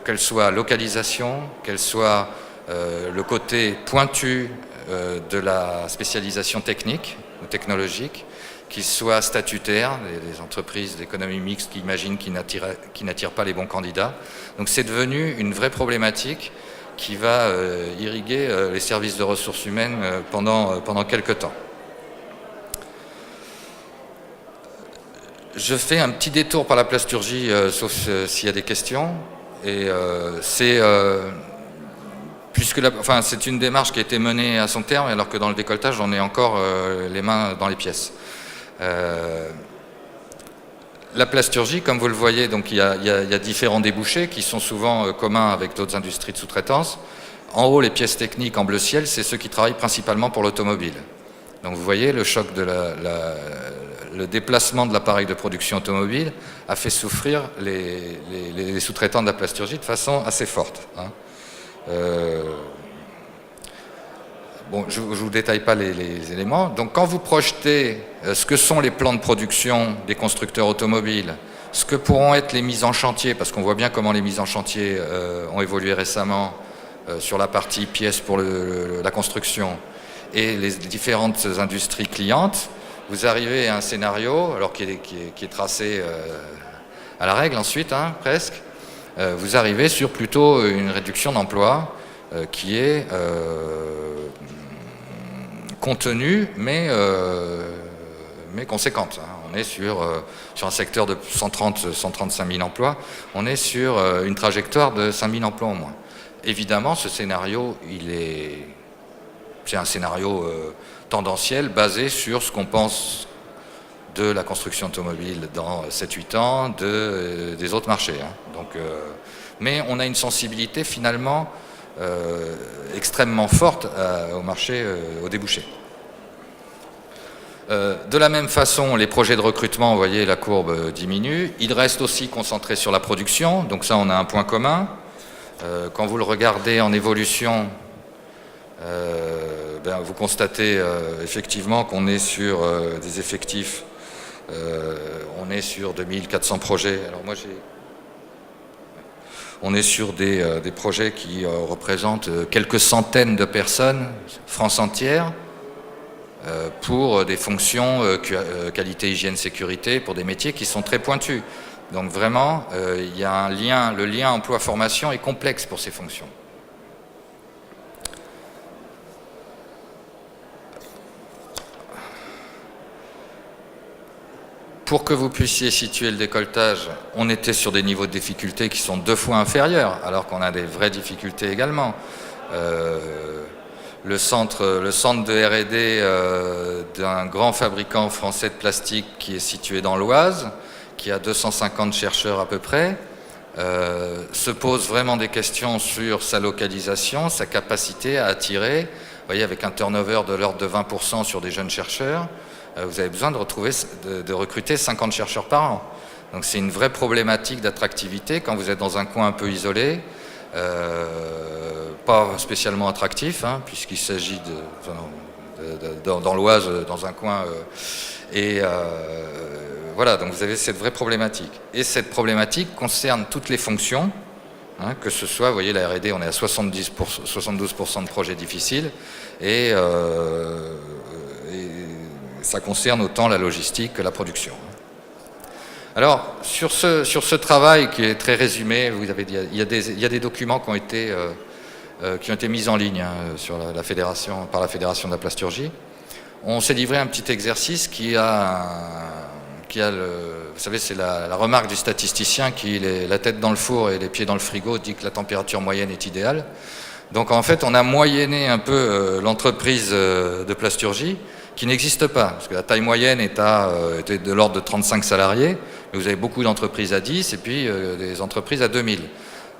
S2: qu'elle soit localisation, qu'elle soit le côté pointu de la spécialisation technique ou technologique, qu'il soit statutaire, des entreprises d'économie mixte qui imaginent qui n'attirent pas les bons candidats. Donc c'est devenu une vraie problématique qui va irriguer les services de ressources humaines pendant quelques temps. Je fais un petit détour par la plasturgie, sauf s'il y a des questions. Et c'est une démarche qui a été menée à son terme, alors que dans le décolletage, on est encore les mains dans les pièces. La plasturgie, comme vous le voyez, donc il y a différents débouchés qui sont souvent communs avec d'autres industries de sous-traitance. En haut, les pièces techniques en bleu ciel, c'est ceux qui travaillent principalement pour l'automobile. Donc vous voyez, le choc le déplacement de l'appareil de production automobile a fait souffrir les sous-traitants de la plasturgie de façon assez forte. Bon, je ne vous détaille pas les éléments. Donc quand vous projetez ce que sont les plans de production des constructeurs automobiles, ce que pourront être les mises en chantier, parce qu'on voit bien comment les mises en chantier ont évolué récemment sur la partie pièces pour la construction et les différentes industries clientes, vous arrivez à un scénario, alors qui est tracé à la règle ensuite, presque, vous arrivez sur plutôt une réduction d'emploi qui est contenue, mais conséquente. On est sur un secteur de 135 000 emplois, on est sur une trajectoire de 5 000 emplois au moins. Évidemment, ce scénario, c'est un scénario tendanciel basé sur ce qu'on pense de la construction automobile dans 7-8 ans, des autres marchés. Donc, mais on a une sensibilité finalement extrêmement forte au marché, au débouché. De la même façon, les projets de recrutement, vous voyez, la courbe diminue. Ils restent aussi concentrés sur la production, donc ça, on a un point commun. Quand vous le regardez en évolution, vous constatez effectivement qu'on est sur des effectifs, on est sur 2400 projets. Alors moi, on est sur des projets qui représentent quelques centaines de personnes, France entière, pour des fonctions qualité, hygiène, sécurité, pour des métiers qui sont très pointus. Donc vraiment, il y a un lien, le lien emploi-formation est complexe pour ces fonctions. Pour que vous puissiez situer le décolletage, on était sur des niveaux de difficulté qui sont 2 fois inférieurs, alors qu'on a des vraies difficultés également. Le centre de R&D d'un grand fabricant français de plastique qui est situé dans l'Oise, qui a 250 chercheurs à peu près, se pose vraiment des questions sur sa localisation, sa capacité à attirer. Vous voyez, avec un turnover de l'ordre de 20% sur des jeunes chercheurs, vous avez besoin de recruter 50 chercheurs par an. Donc c'est une vraie problématique d'attractivité quand vous êtes dans un coin un peu isolé, pas spécialement attractif, puisqu'il s'agit dans l'Oise, dans un coin... voilà, donc vous avez cette vraie problématique. Et cette problématique concerne toutes les fonctions, que ce soit, vous voyez, la R&D, on est à 72% de projets difficiles, et ça concerne autant la logistique que la production. Alors, sur ce travail qui est très résumé, il y a des documents qui ont été mis en ligne par la Fédération de la plasturgie. On s'est livré un petit exercice vous savez, c'est la remarque du statisticien qui, la tête dans le four et les pieds dans le frigo, dit que la température moyenne est idéale. Donc en fait, on a moyenné un peu l'entreprise de plasturgie, qui n'existe pas, parce que la taille moyenne était de l'ordre de 35 salariés, mais vous avez beaucoup d'entreprises à 10 et puis des entreprises à 2000.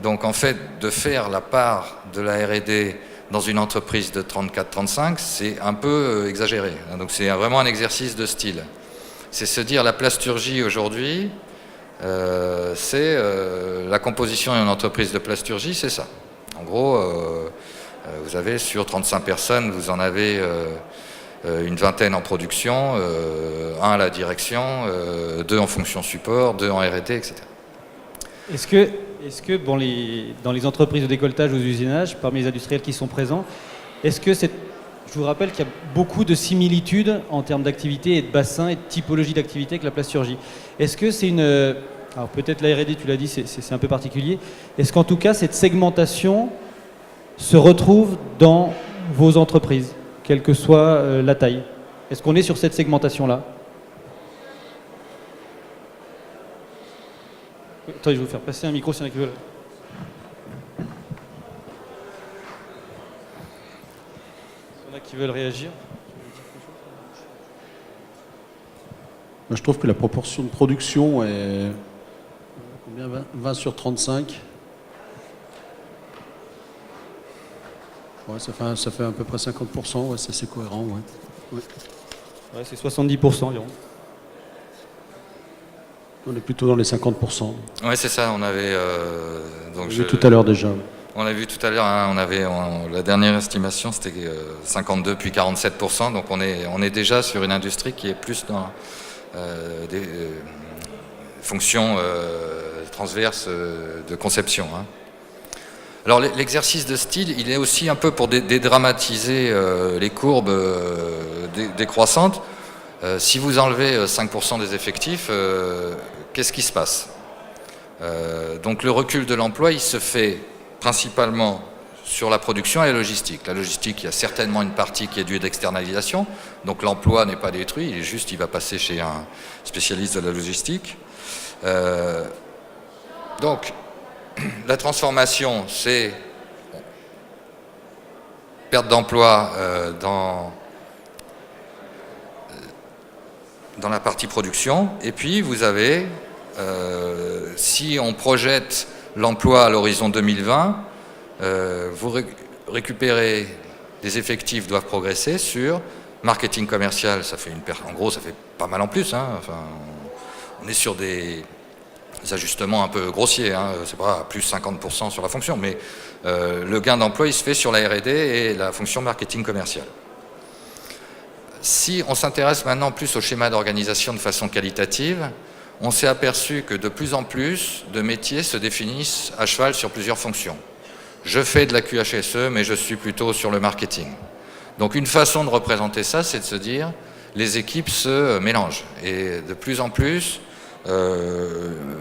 S2: Donc en fait, de faire la part de la R&D dans une entreprise de 34-35, c'est un peu exagéré. Donc c'est vraiment un exercice de style. C'est se dire, la plasturgie aujourd'hui, c'est la composition d'une entreprise de plasturgie, c'est ça. En gros, Vous avez sur 35 personnes, vous en avez une vingtaine en production, un à la direction, deux en fonction support, deux en R&D, etc.
S1: Est-ce que dans les entreprises de décolletage ou d'usinage, parmi les industriels qui sont présents, est-ce que je vous rappelle qu'il y a beaucoup de similitudes en termes d'activité et de bassin et de typologie d'activité avec la plasturgie. Est-ce que c'est alors peut-être la R&D, tu l'as dit, c'est un peu particulier. Est-ce qu'en tout cas, cette segmentation se retrouve dans vos entreprises, quelle que soit la taille? Est-ce qu'on est sur cette segmentation-là? Attendez, je vais vous faire passer un micro si il y en a qui veulent. Il y en a qui veulent réagir.
S3: Je trouve que la proportion de production est combien, 20 sur 35. Ouais, ça fait à peu près 50%, ouais, c'est assez cohérent. Ouais. Ouais.
S1: Ouais, c'est 70% environ.
S3: On est plutôt dans les 50%.
S2: Oui, c'est ça, on avait...
S3: On l'a vu tout à l'heure déjà.
S2: On l'a vu tout à l'heure, hein, la dernière estimation c'était 52 puis 47%, donc on est déjà sur une industrie qui est plus dans des fonctions transverses de conception. Hein. Alors l'exercice de style, il est aussi un peu pour dédramatiser les courbes décroissantes. Si vous enlevez 5% des effectifs, qu'est-ce qui se passe? Donc le recul de l'emploi, il se fait principalement sur la production et la logistique. La logistique, il y a certainement une partie qui est due d'externalisation, donc l'emploi n'est pas détruit, il va passer chez un spécialiste de la logistique. Donc, la transformation, c'est perte d'emploi dans la partie production, et puis vous avez, si on projette l'emploi à l'horizon 2020, vous récupérez, les effectifs doivent progresser sur marketing commercial, ça fait en gros ça fait pas mal en plus, hein, enfin, on est sur des ajustements un peu grossiers, hein, c'est pas plus 50% sur la fonction, mais le gain d'emploi il se fait sur la R&D et la fonction marketing commercial. Si on s'intéresse maintenant plus au schéma d'organisation de façon qualitative, on s'est aperçu que de plus en plus de métiers se définissent à cheval sur plusieurs fonctions. Je fais de la QHSE, mais je suis plutôt sur le marketing. Donc une façon de représenter ça, c'est de se dire, les équipes se mélangent. Et de plus en plus,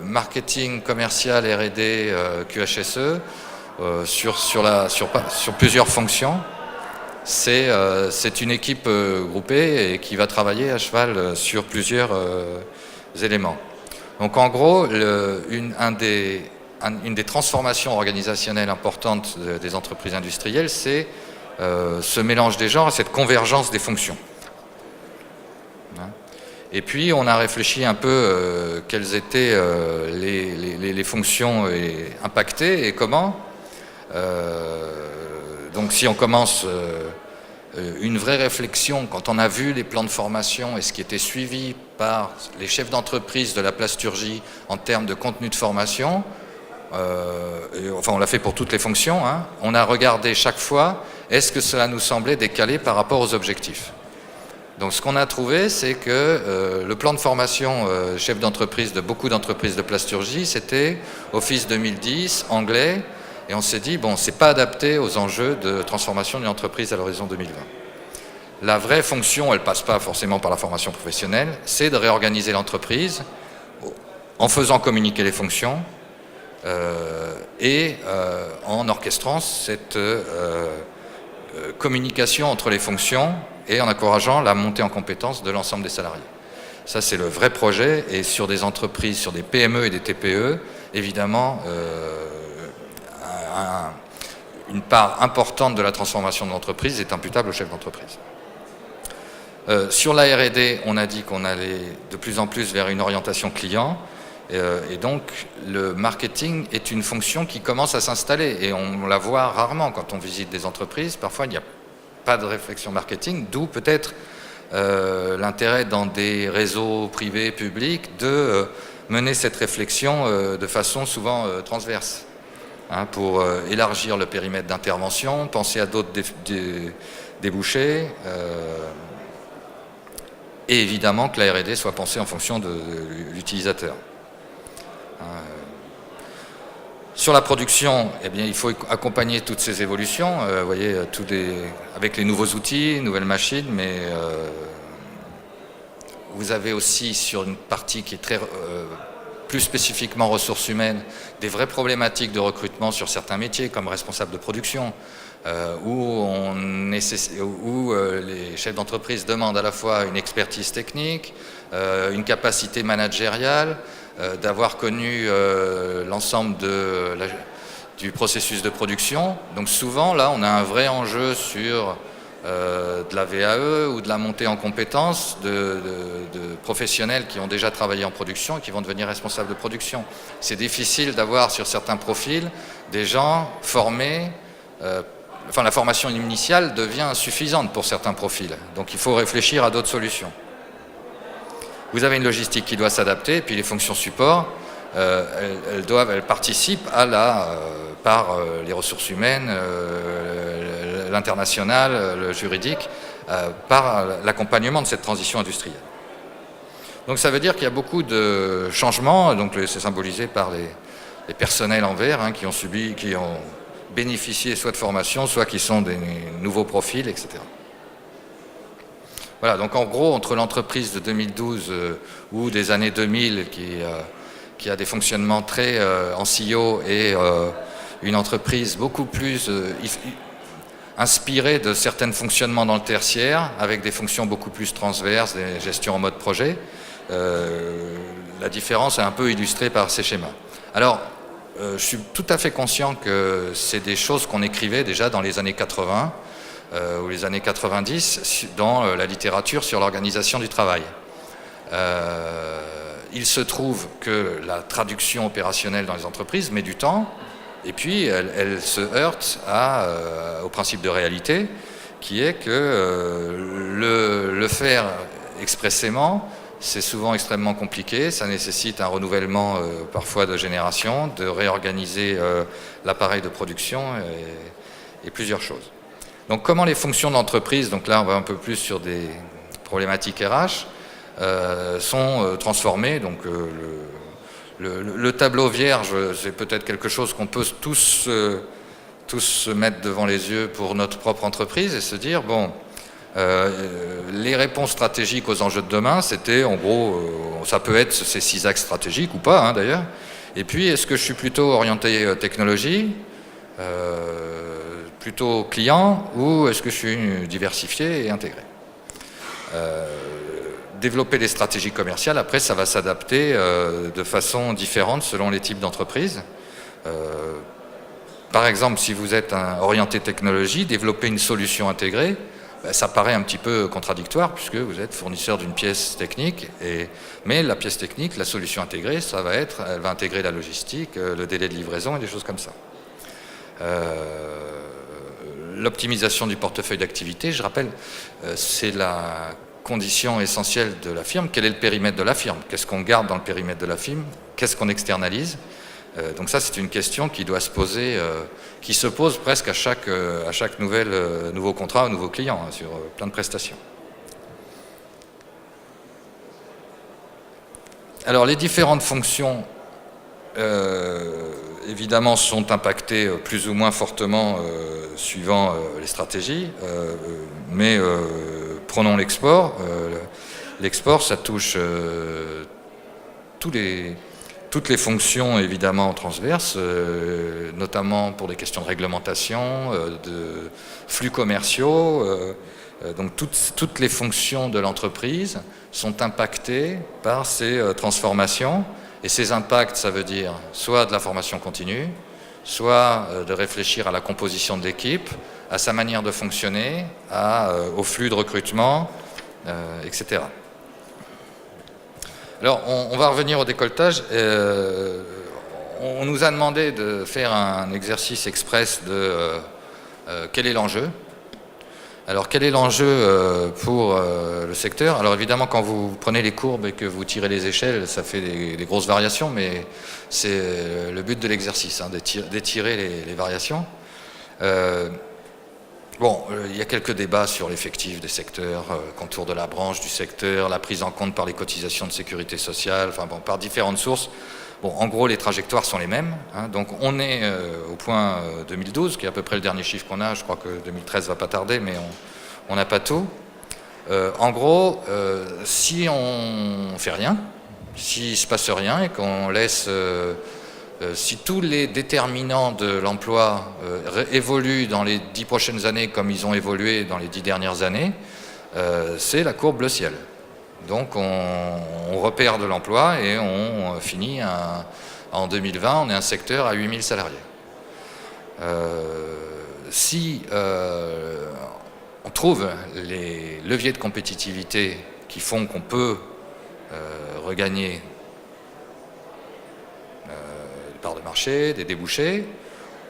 S2: marketing, commercial, R&D, QHSE, sur plusieurs fonctions, c'est une équipe groupée et qui va travailler à cheval sur plusieurs éléments. Donc en gros, une des transformations organisationnelles importantes des entreprises industrielles, c'est ce mélange des genres et cette convergence des fonctions. Et puis on a réfléchi un peu quelles étaient les fonctions impactées et comment. Donc si on commence une vraie réflexion, quand on a vu les plans de formation et ce qui était suivi par les chefs d'entreprise de la plasturgie en termes de contenu de formation, enfin on l'a fait pour toutes les fonctions, hein, on a regardé chaque fois, est-ce que cela nous semblait décalé par rapport aux objectifs. Donc ce qu'on a trouvé, c'est que le plan de formation chef d'entreprise de beaucoup d'entreprises de plasturgie, c'était Office 2010, anglais, et on s'est dit, bon, c'est pas adapté aux enjeux de transformation d'une entreprise à l'horizon 2020. La vraie fonction, elle passe pas forcément par la formation professionnelle, c'est de réorganiser l'entreprise en faisant communiquer les fonctions et en orchestrant cette communication entre les fonctions et en encourageant la montée en compétence de l'ensemble des salariés. Ça, c'est le vrai projet, et sur des entreprises, sur des PME et des TPE, évidemment, une part importante de la transformation de l'entreprise est imputable au chef d'entreprise. Sur la R&D, on a dit qu'on allait de plus en plus vers une orientation client, et donc le marketing est une fonction qui commence à s'installer, et on la voit rarement quand on visite des entreprises. Parfois, il n'y a pas de réflexion marketing, d'où peut-être l'intérêt dans des réseaux privés, publics, de mener cette réflexion de façon souvent transverse. hein, pour élargir le périmètre d'intervention, penser à d'autres débouchés, et évidemment que la R&D soit pensée en fonction de l'utilisateur. Sur la production, eh bien, il faut accompagner toutes ces évolutions, vous voyez, avec les nouveaux outils, nouvelles machines, mais vous avez aussi sur une partie qui est plus spécifiquement ressources humaines, des vraies problématiques de recrutement sur certains métiers, comme responsable de production, où les chefs d'entreprise demandent à la fois une expertise technique, une capacité managériale, d'avoir connu l'ensemble du processus de production. Donc souvent, là, on a un vrai enjeu sur de la VAE ou de la montée en compétences de professionnels qui ont déjà travaillé en production et qui vont devenir responsables de production. C'est difficile d'avoir sur certains profils des gens formés, enfin la formation initiale devient insuffisante pour certains profils. Donc il faut réfléchir à d'autres solutions. Vous avez une logistique qui doit s'adapter, et puis les fonctions support, elles participent par les ressources humaines, l'international, le juridique, par l'accompagnement de cette transition industrielle. Donc ça veut dire qu'il y a beaucoup de changements, donc c'est symbolisé par les personnels en vert, hein, qui ont bénéficié soit de formation, soit qui sont des nouveaux profils, etc. Voilà, donc en gros, entre l'entreprise de 2012 ou des années 2000 qui a des fonctionnements très en silo et une entreprise beaucoup plus inspirée de certains fonctionnements dans le tertiaire, avec des fonctions beaucoup plus transverses, des gestions en mode projet, la différence est un peu illustrée par ces schémas. Alors, je suis tout à fait conscient que c'est des choses qu'on écrivait déjà dans les années 80, ou les années 90 dans la littérature sur l'organisation du travail. Il se trouve que la traduction opérationnelle dans les entreprises met du temps, et puis elle se heurte au principe de réalité, qui est que le faire expressément, c'est souvent extrêmement compliqué, ça nécessite un renouvellement parfois de génération, de réorganiser l'appareil de production et plusieurs choses. Donc comment les fonctions de l'entreprise, donc là on va un peu plus sur des problématiques RH, sont transformées. Donc le tableau vierge, c'est peut-être quelque chose qu'on peut tous se mettre devant les yeux pour notre propre entreprise et se dire, bon, les réponses stratégiques aux enjeux de demain, c'était en gros, ça peut être ces 6 axes stratégiques ou pas, hein, d'ailleurs. Et puis, est-ce que je suis plutôt orienté technologie, plutôt client, ou est-ce que je suis diversifié et intégré? Développer des stratégies commerciales, après ça va s'adapter de façon différente selon les types d'entreprises. Par exemple, si vous êtes orienté technologie, développer une solution intégrée, ça paraît un petit peu contradictoire puisque vous êtes fournisseur d'une pièce technique, mais la pièce technique, la solution intégrée, elle va intégrer la logistique, le délai de livraison et des choses comme ça. L'optimisation du portefeuille d'activité, je rappelle, c'est la condition essentielle de la firme. Quel est le périmètre de la firme? Qu'est-ce qu'on garde dans le périmètre de la firme? Qu'est-ce qu'on externalise? Donc ça, c'est une question qui doit se poser, qui se pose presque à chaque nouveau contrat, nouveau client, hein, sur plein de prestations. Alors, les différentes fonctions, évidemment, sont impactées plus ou moins fortement suivant les stratégies, mais prenons l'export. L'export, ça touche toutes les fonctions évidemment transverses, notamment pour des questions de réglementation, de flux commerciaux. Donc toutes les fonctions de l'entreprise sont impactées par ces transformations. Et ces impacts, ça veut dire soit de la formation continue, soit de réfléchir à la composition de l'équipe, à sa manière de fonctionner, au flux de recrutement, etc. Alors, on va revenir au décolletage. On nous a demandé de faire un exercice express de quel est l'enjeu. Alors, quel est l'enjeu pour le secteur? Alors, évidemment, quand vous prenez les courbes et que vous tirez les échelles, ça fait des grosses variations, mais c'est le but de l'exercice, hein, d'étirer les variations. Bon, il y a quelques débats sur l'effectif des secteurs, contour de la branche du secteur, la prise en compte par les cotisations de sécurité sociale, enfin bon, par différentes sources. Bon, en gros, les trajectoires sont les mêmes, hein. Donc on est au point 2012, qui est à peu près le dernier chiffre qu'on a. Je crois que 2013 va pas tarder, mais on n'a pas tout. En gros, si on fait rien, s'il se passe rien et qu'on laisse... si tous les déterminants de l'emploi évoluent dans les 10 prochaines années comme ils ont évolué dans les 10 dernières années, c'est la courbe bleu ciel. Donc on repère de l'emploi et on finit en 2020, on est un secteur à 8000 salariés. Si on trouve les leviers de compétitivité qui font qu'on peut regagner des parts de marché, des débouchés,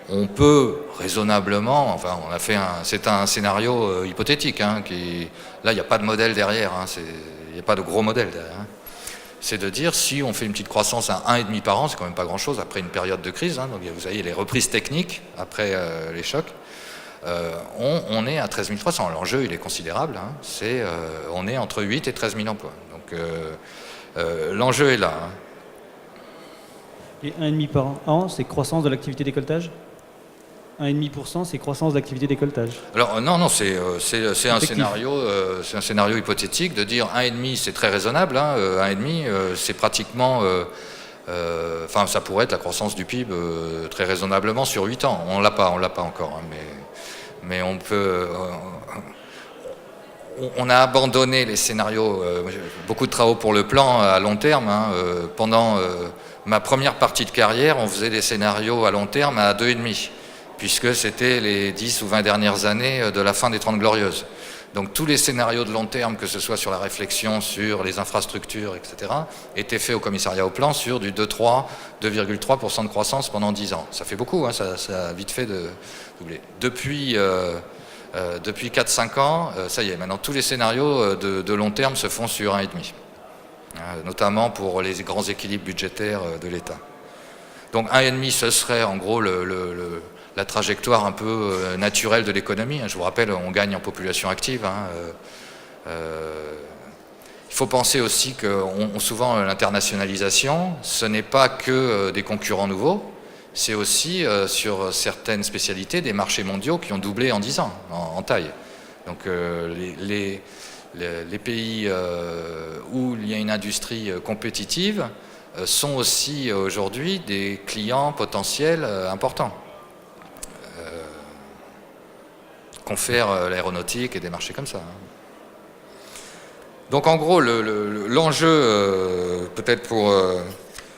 S2: on peut raisonnablement, enfin on a fait c'est un scénario hypothétique, hein, là il n'y a pas de modèle derrière, hein, il n'y a pas de gros modèle derrière. Hein. C'est de dire si on fait une petite croissance à 1,5 par an, c'est quand même pas grand chose après une période de crise, hein, donc vous avez les reprises techniques après les chocs, on est à 13 300, l'enjeu il est considérable, hein, on est entre 8 et 13 000 emplois, donc l'enjeu est là. Hein.
S1: Et 1,5 par an, c'est croissance de l'activité d'écoltage? 1,5%, c'est croissance d'activité d'écoltage? Alors
S2: non, c'est un scénario hypothétique de dire 1,5 c'est très raisonnable, hein, 1,5 c'est pratiquement, enfin ça pourrait être la croissance du PIB très raisonnablement sur 8 ans. On l'a pas encore, hein, mais on peut. On a abandonné les scénarios, beaucoup de travaux pour le plan à long terme. Hein, pendant ma première partie de carrière, on faisait des scénarios à long terme à 2,5, puisque c'était les 10 ou 20 dernières années de la fin des 30 Glorieuses. Donc tous les scénarios de long terme, que ce soit sur la réflexion, sur les infrastructures, etc., étaient faits au commissariat au plan sur du 2,3% de croissance pendant 10 ans. Ça fait beaucoup, hein, ça a vite fait de doubler. Depuis 4-5 ans, ça y est, maintenant tous les scénarios de long terme se font sur 1,5, notamment pour les grands équilibres budgétaires de l'État. Donc 1,5, ce serait en gros la trajectoire un peu naturelle de l'économie. Je vous rappelle, on gagne en population active. Il faut penser aussi que souvent l'internationalisation, ce n'est pas que des concurrents nouveaux, c'est aussi sur certaines spécialités des marchés mondiaux qui ont doublé en 10 ans en taille. Donc les pays où il y a une industrie compétitive sont aussi aujourd'hui des clients potentiels importants. Confère l'aéronautique et des marchés comme ça. Donc en gros, l'enjeu, peut-être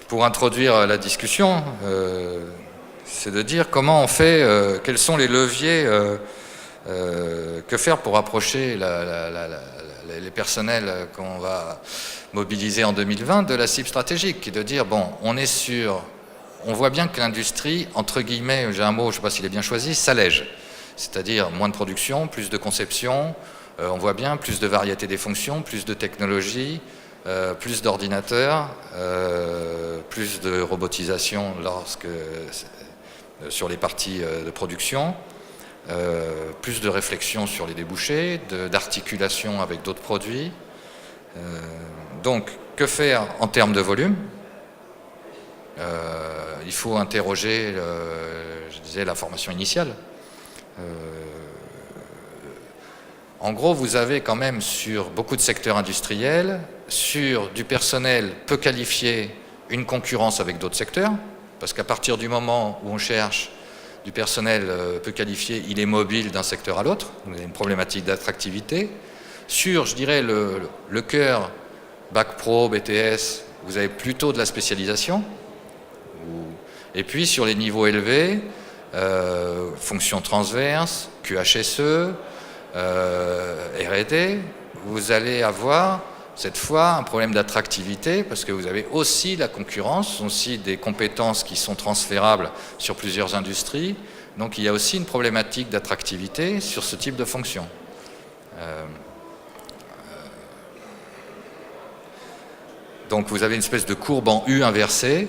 S2: pour introduire la discussion, c'est de dire comment on fait, quels sont les leviers, que faire pour approcher les personnels qu'on va mobiliser en 2020 de la cible stratégique, qui est de dire, bon, on voit bien que l'industrie, entre guillemets, j'ai un mot, je ne sais pas s'il est bien choisi, s'allège. C'est-à-dire moins de production, plus de conception, on voit bien plus de variété des fonctions, plus de technologie, plus d'ordinateurs, plus de robotisation sur les parties de production, plus de réflexion sur les débouchés, d'articulation avec d'autres produits. Donc, que faire en termes de volume? Il faut interroger, je disais, la formation initiale. En gros, vous avez quand même sur beaucoup de secteurs industriels, sur du personnel peu qualifié, une concurrence avec d'autres secteurs, parce qu'à partir du moment où on cherche du personnel peu qualifié, il est mobile d'un secteur à l'autre, vous avez une problématique d'attractivité. Sur, je dirais, le cœur, Bac Pro, BTS, vous avez plutôt de la spécialisation. Et puis sur les niveaux élevés, fonctions transverses, QHSE, R&D, vous allez avoir cette fois un problème d'attractivité parce que vous avez aussi la concurrence, aussi des compétences qui sont transférables sur plusieurs industries. Donc il y a aussi une problématique d'attractivité sur ce type de fonction. Donc vous avez une espèce de courbe en U inversée.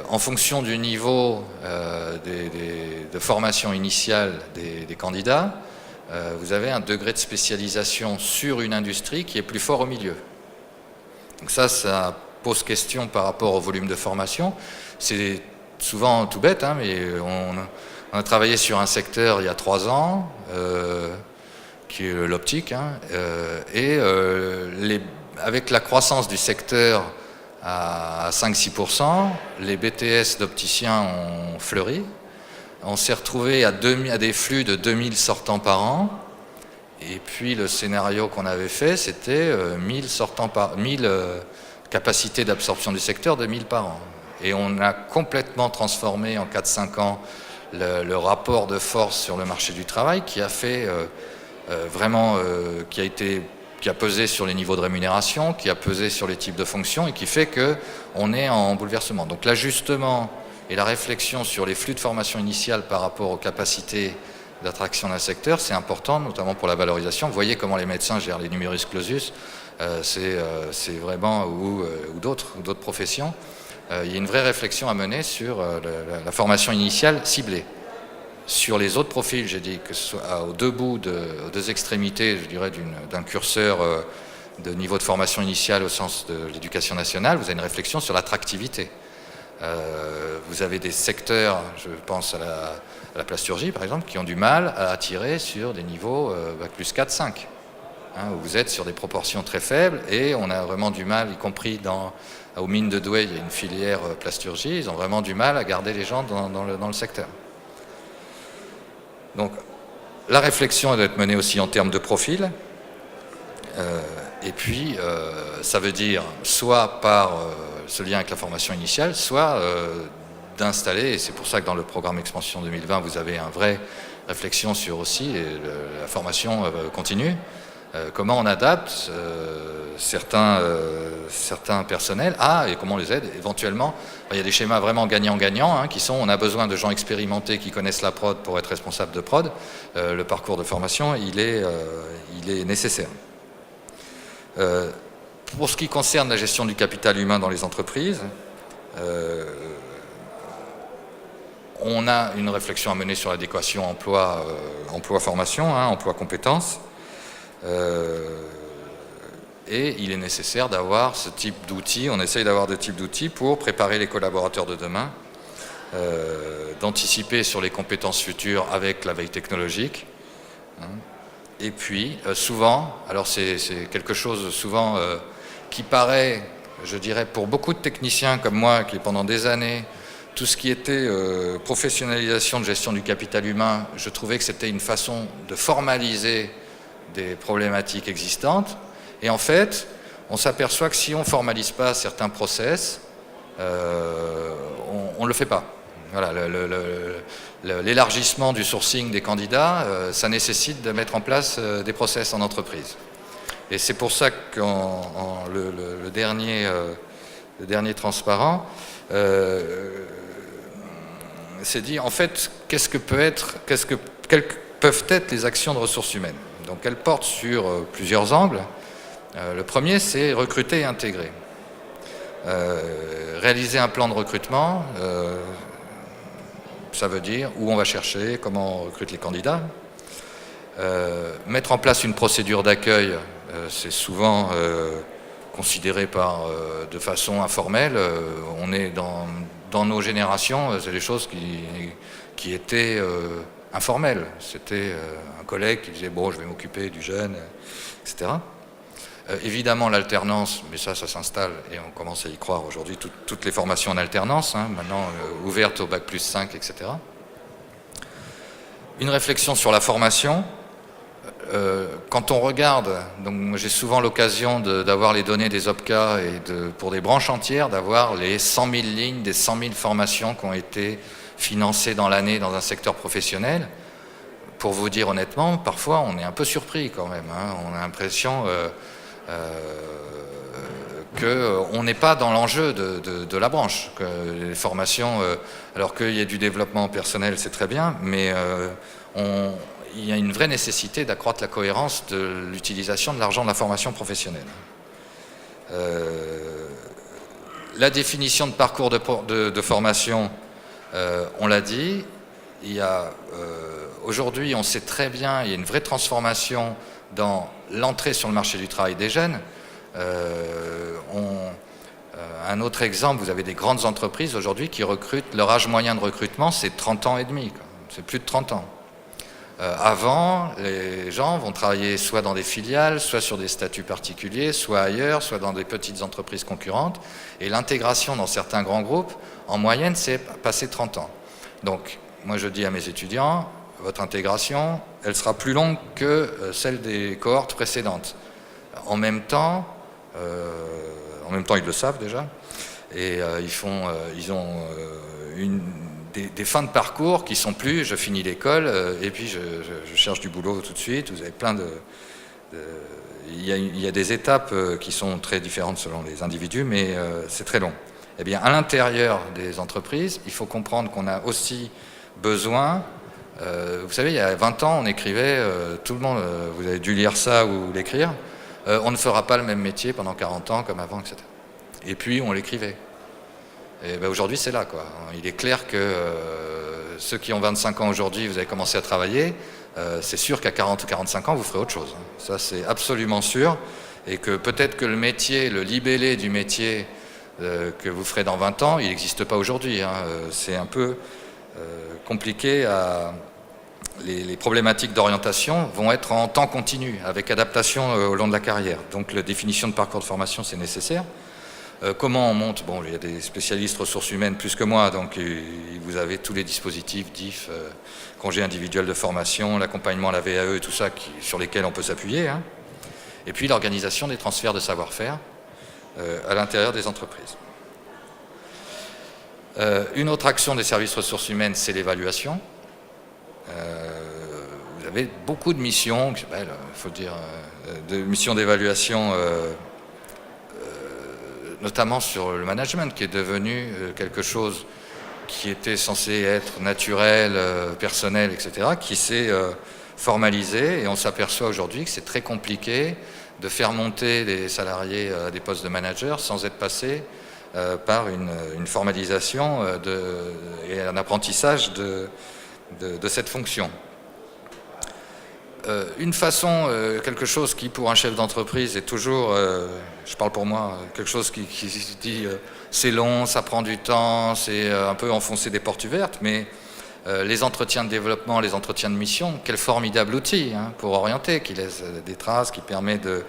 S2: En fonction du niveau de formation initiale des candidats, vous avez un degré de spécialisation sur une industrie qui est plus fort au milieu. Donc ça pose question par rapport au volume de formation. C'est souvent tout bête, hein, mais on a travaillé sur un secteur il y a 3 ans, qui est l'optique, hein, avec la croissance du secteur à 5-6%, les BTS d'opticiens ont fleuri. On s'est retrouvé à des flux de 2000 sortants par an. Et puis le scénario qu'on avait fait, c'était 1000 capacités d'absorption du secteur de 1000 par an. Et on a complètement transformé en 4-5 ans le rapport de force sur le marché du travail qui a fait qui a pesé sur les niveaux de rémunération, qui a pesé sur les types de fonctions et qui fait qu'on est en bouleversement. Donc l'ajustement et la réflexion sur les flux de formation initiale par rapport aux capacités d'attraction d'un secteur, c'est important, notamment pour la valorisation. Vous voyez comment les médecins gèrent les numerus clausus, c'est vraiment, ou d'autres professions. Il y a une vraie réflexion à mener sur la formation initiale ciblée. Sur les autres profils, j'ai dit que ce soit aux deux bouts, aux deux extrémités, je dirais, d'un curseur de niveau de formation initiale au sens de l'éducation nationale, vous avez une réflexion sur l'attractivité. Vous avez des secteurs, je pense à la plasturgie par exemple, qui ont du mal à attirer sur des niveaux Bac plus 4-5, hein, où vous êtes sur des proportions très faibles et on a vraiment du mal, y compris aux mines de Douai, il y a une filière plasturgie, ils ont vraiment du mal à garder les gens dans le secteur. Donc la réflexion doit être menée aussi en termes de profil, et puis ça veut dire soit par ce lien avec la formation initiale, soit d'installer, et c'est pour ça que dans le programme Expansion 2020 vous avez une vraie réflexion sur aussi la formation continue, comment on adapte certains personnels et comment on les aide éventuellement. Il y a des schémas vraiment gagnant-gagnant, hein, qui sont, on a besoin de gens expérimentés qui connaissent la prod pour être responsable de prod. Le parcours de formation, il est nécessaire. Pour ce qui concerne la gestion du capital humain dans les entreprises, on a une réflexion à mener sur l'adéquation emploi-formation, hein, emploi-compétences. Et il est nécessaire d'avoir ce type d'outils, on essaye d'avoir de types d'outils pour préparer les collaborateurs de demain, d'anticiper sur les compétences futures avec la veille technologique. Hein. Et puis, souvent, alors c'est quelque chose souvent qui paraît, je dirais, pour beaucoup de techniciens comme moi, qui pendant des années, tout ce qui était professionnalisation de gestion du capital humain, je trouvais que c'était une façon de formaliser des problématiques existantes. Et en fait, on s'aperçoit que si on ne formalise pas certains process, on ne le fait pas. Voilà, l'élargissement du sourcing des candidats, ça nécessite de mettre en place des process en entreprise. Et c'est pour ça que le dernier transparent s'est dit, en fait, quelles peuvent être les actions de ressources humaines. Donc elles portent sur plusieurs angles. Le premier, c'est recruter et intégrer. Réaliser un plan de recrutement, ça veut dire où on va chercher, comment on recrute les candidats. Mettre en place une procédure d'accueil, c'est souvent considéré de façon informelle. On est dans nos générations, c'est des choses qui étaient informelles. C'était un collègue qui disait « bon, je vais m'occuper du jeune », etc. Évidemment, l'alternance, mais ça s'installe et on commence à y croire aujourd'hui, toutes les formations en alternance, hein, maintenant ouvertes au Bac plus 5, etc. Une réflexion sur la formation. Quand on regarde, donc j'ai souvent l'occasion d'avoir les données des OPCA et pour des branches entières, d'avoir les 100 000 lignes, des 100 000 formations qui ont été financées dans l'année dans un secteur professionnel. Pour vous dire honnêtement, parfois on est un peu surpris quand même, hein, on a l'impression qu'on n'est pas dans l'enjeu de la branche. Que les formations, alors qu'il y ait du développement personnel, c'est très bien, mais il y a une vraie nécessité d'accroître la cohérence de l'utilisation de l'argent de la formation professionnelle. La définition de parcours de formation, on l'a dit, aujourd'hui on sait très bien, il y a une vraie transformation dans l'entrée sur le marché du travail des jeunes. Un autre exemple, vous avez des grandes entreprises aujourd'hui qui recrutent, leur âge moyen de recrutement c'est 30 ans et demi, c'est plus de 30 ans. Avant, les gens vont travailler soit dans des filiales, soit sur des statuts particuliers, soit ailleurs, soit dans des petites entreprises concurrentes. Et l'intégration dans certains grands groupes, en moyenne, c'est passé 30 ans. Donc, moi je dis à mes étudiants, votre intégration, elle sera plus longue que celle des cohortes précédentes. En même temps, ils le savent déjà, et ils ont des fins de parcours qui sont plus je finis l'école et puis je cherche du boulot tout de suite. Vous avez plein il y a des étapes qui sont très différentes selon les individus, mais c'est très long. Eh bien, à l'intérieur des entreprises, il faut comprendre qu'on a aussi besoin. Vous savez, il y a 20 ans, on écrivait, tout le monde, vous avez dû lire ça ou l'écrire, on ne fera pas le même métier pendant 40 ans comme avant, etc. Et puis, on l'écrivait. Et ben aujourd'hui, c'est là, quoi. Il est clair que ceux qui ont 25 ans aujourd'hui, vous avez commencé à travailler, c'est sûr qu'à 40 ou 45 ans, vous ferez autre chose. Ça, c'est absolument sûr. Et que peut-être que le métier, le libellé du métier que vous ferez dans 20 ans, il n'existe pas aujourd'hui. C'est un peu compliqué. Les problématiques d'orientation vont être en temps continu, avec adaptation au long de la carrière. Donc la définition de parcours de formation, c'est nécessaire. Comment on monte? Bon, il y a des spécialistes ressources humaines plus que moi, donc vous avez tous les dispositifs DIF, congé individuel de formation, l'accompagnement à la VAE et tout ça sur lesquels on peut s'appuyer. Et puis l'organisation des transferts de savoir-faire à l'intérieur des entreprises. Une autre action des services ressources humaines, c'est l'évaluation. Vous avez beaucoup de missions, il faut dire, de missions d'évaluation, notamment sur le management, qui est devenu quelque chose qui était censé être naturel, personnel, etc., qui s'est formalisé, et on s'aperçoit aujourd'hui que c'est très compliqué de faire monter les salariés à des postes de manager sans être passé par une formalisation et un apprentissage de cette fonction. Une façon, quelque chose qui pour un chef d'entreprise est toujours, je parle pour moi, quelque chose qui se dit c'est long, ça prend du temps, c'est un peu enfoncer des portes ouvertes, mais les entretiens de développement, les entretiens de mission, quel formidable outil pour orienter, qui laisse des traces, qui permet de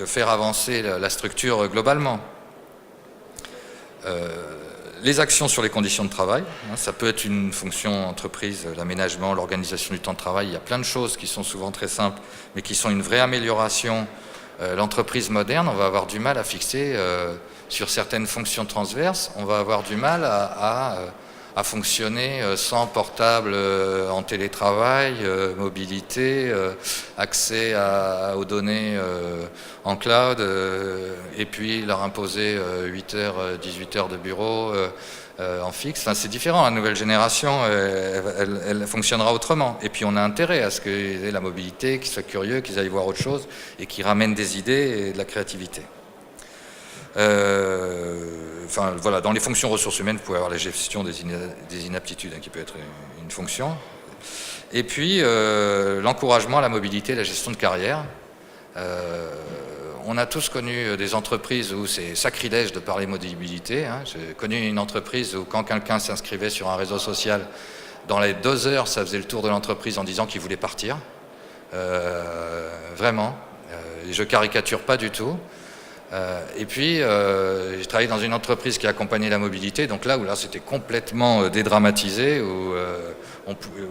S2: faire avancer la structure globalement. Les actions sur les conditions de travail, ça peut être une fonction entreprise, l'aménagement, l'organisation du temps de travail, il y a plein de choses qui sont souvent très simples, mais qui sont une vraie amélioration. L'entreprise moderne, on va avoir du mal à fixer sur certaines fonctions transverses, on va avoir du mal à fonctionner sans portable en télétravail, mobilité, accès aux données en cloud, et puis leur imposer 8 heures, 18 heures de bureau en fixe. Enfin, c'est différent, la nouvelle génération, elle fonctionnera autrement. Et puis on a intérêt à ce qu'ils aient la mobilité, qu'ils soient curieux, qu'ils aillent voir autre chose, et qu'ils ramènent des idées et de la créativité. Enfin, voilà, dans les fonctions ressources humaines, vous pouvez avoir la gestion des inaptitudes, qui peut être une fonction. Et puis, l'encouragement à la mobilité et la gestion de carrière. On a tous connu des entreprises où c'est sacrilège de parler mobilité. J'ai connu une entreprise où quand quelqu'un s'inscrivait sur un réseau social, dans les 2 heures, ça faisait le tour de l'entreprise en disant qu'il voulait partir. Vraiment. Je caricature pas du tout. Et puis, j'ai travaillé dans une entreprise qui accompagnait la mobilité, donc là c'était complètement dédramatisé, où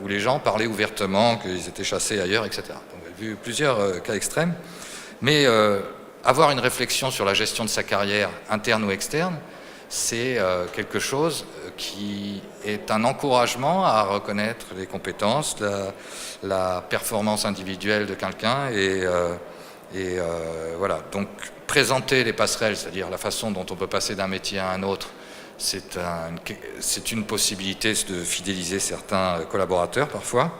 S2: les gens parlaient ouvertement qu'ils étaient chassés ailleurs, etc. Donc, j'ai vu plusieurs cas extrêmes, mais avoir une réflexion sur la gestion de sa carrière, interne ou externe, c'est quelque chose qui est un encouragement à reconnaître les compétences, la performance individuelle de quelqu'un, et voilà, donc présenter les passerelles, c'est-à-dire la façon dont on peut passer d'un métier à un autre, c'est une possibilité de fidéliser certains collaborateurs parfois.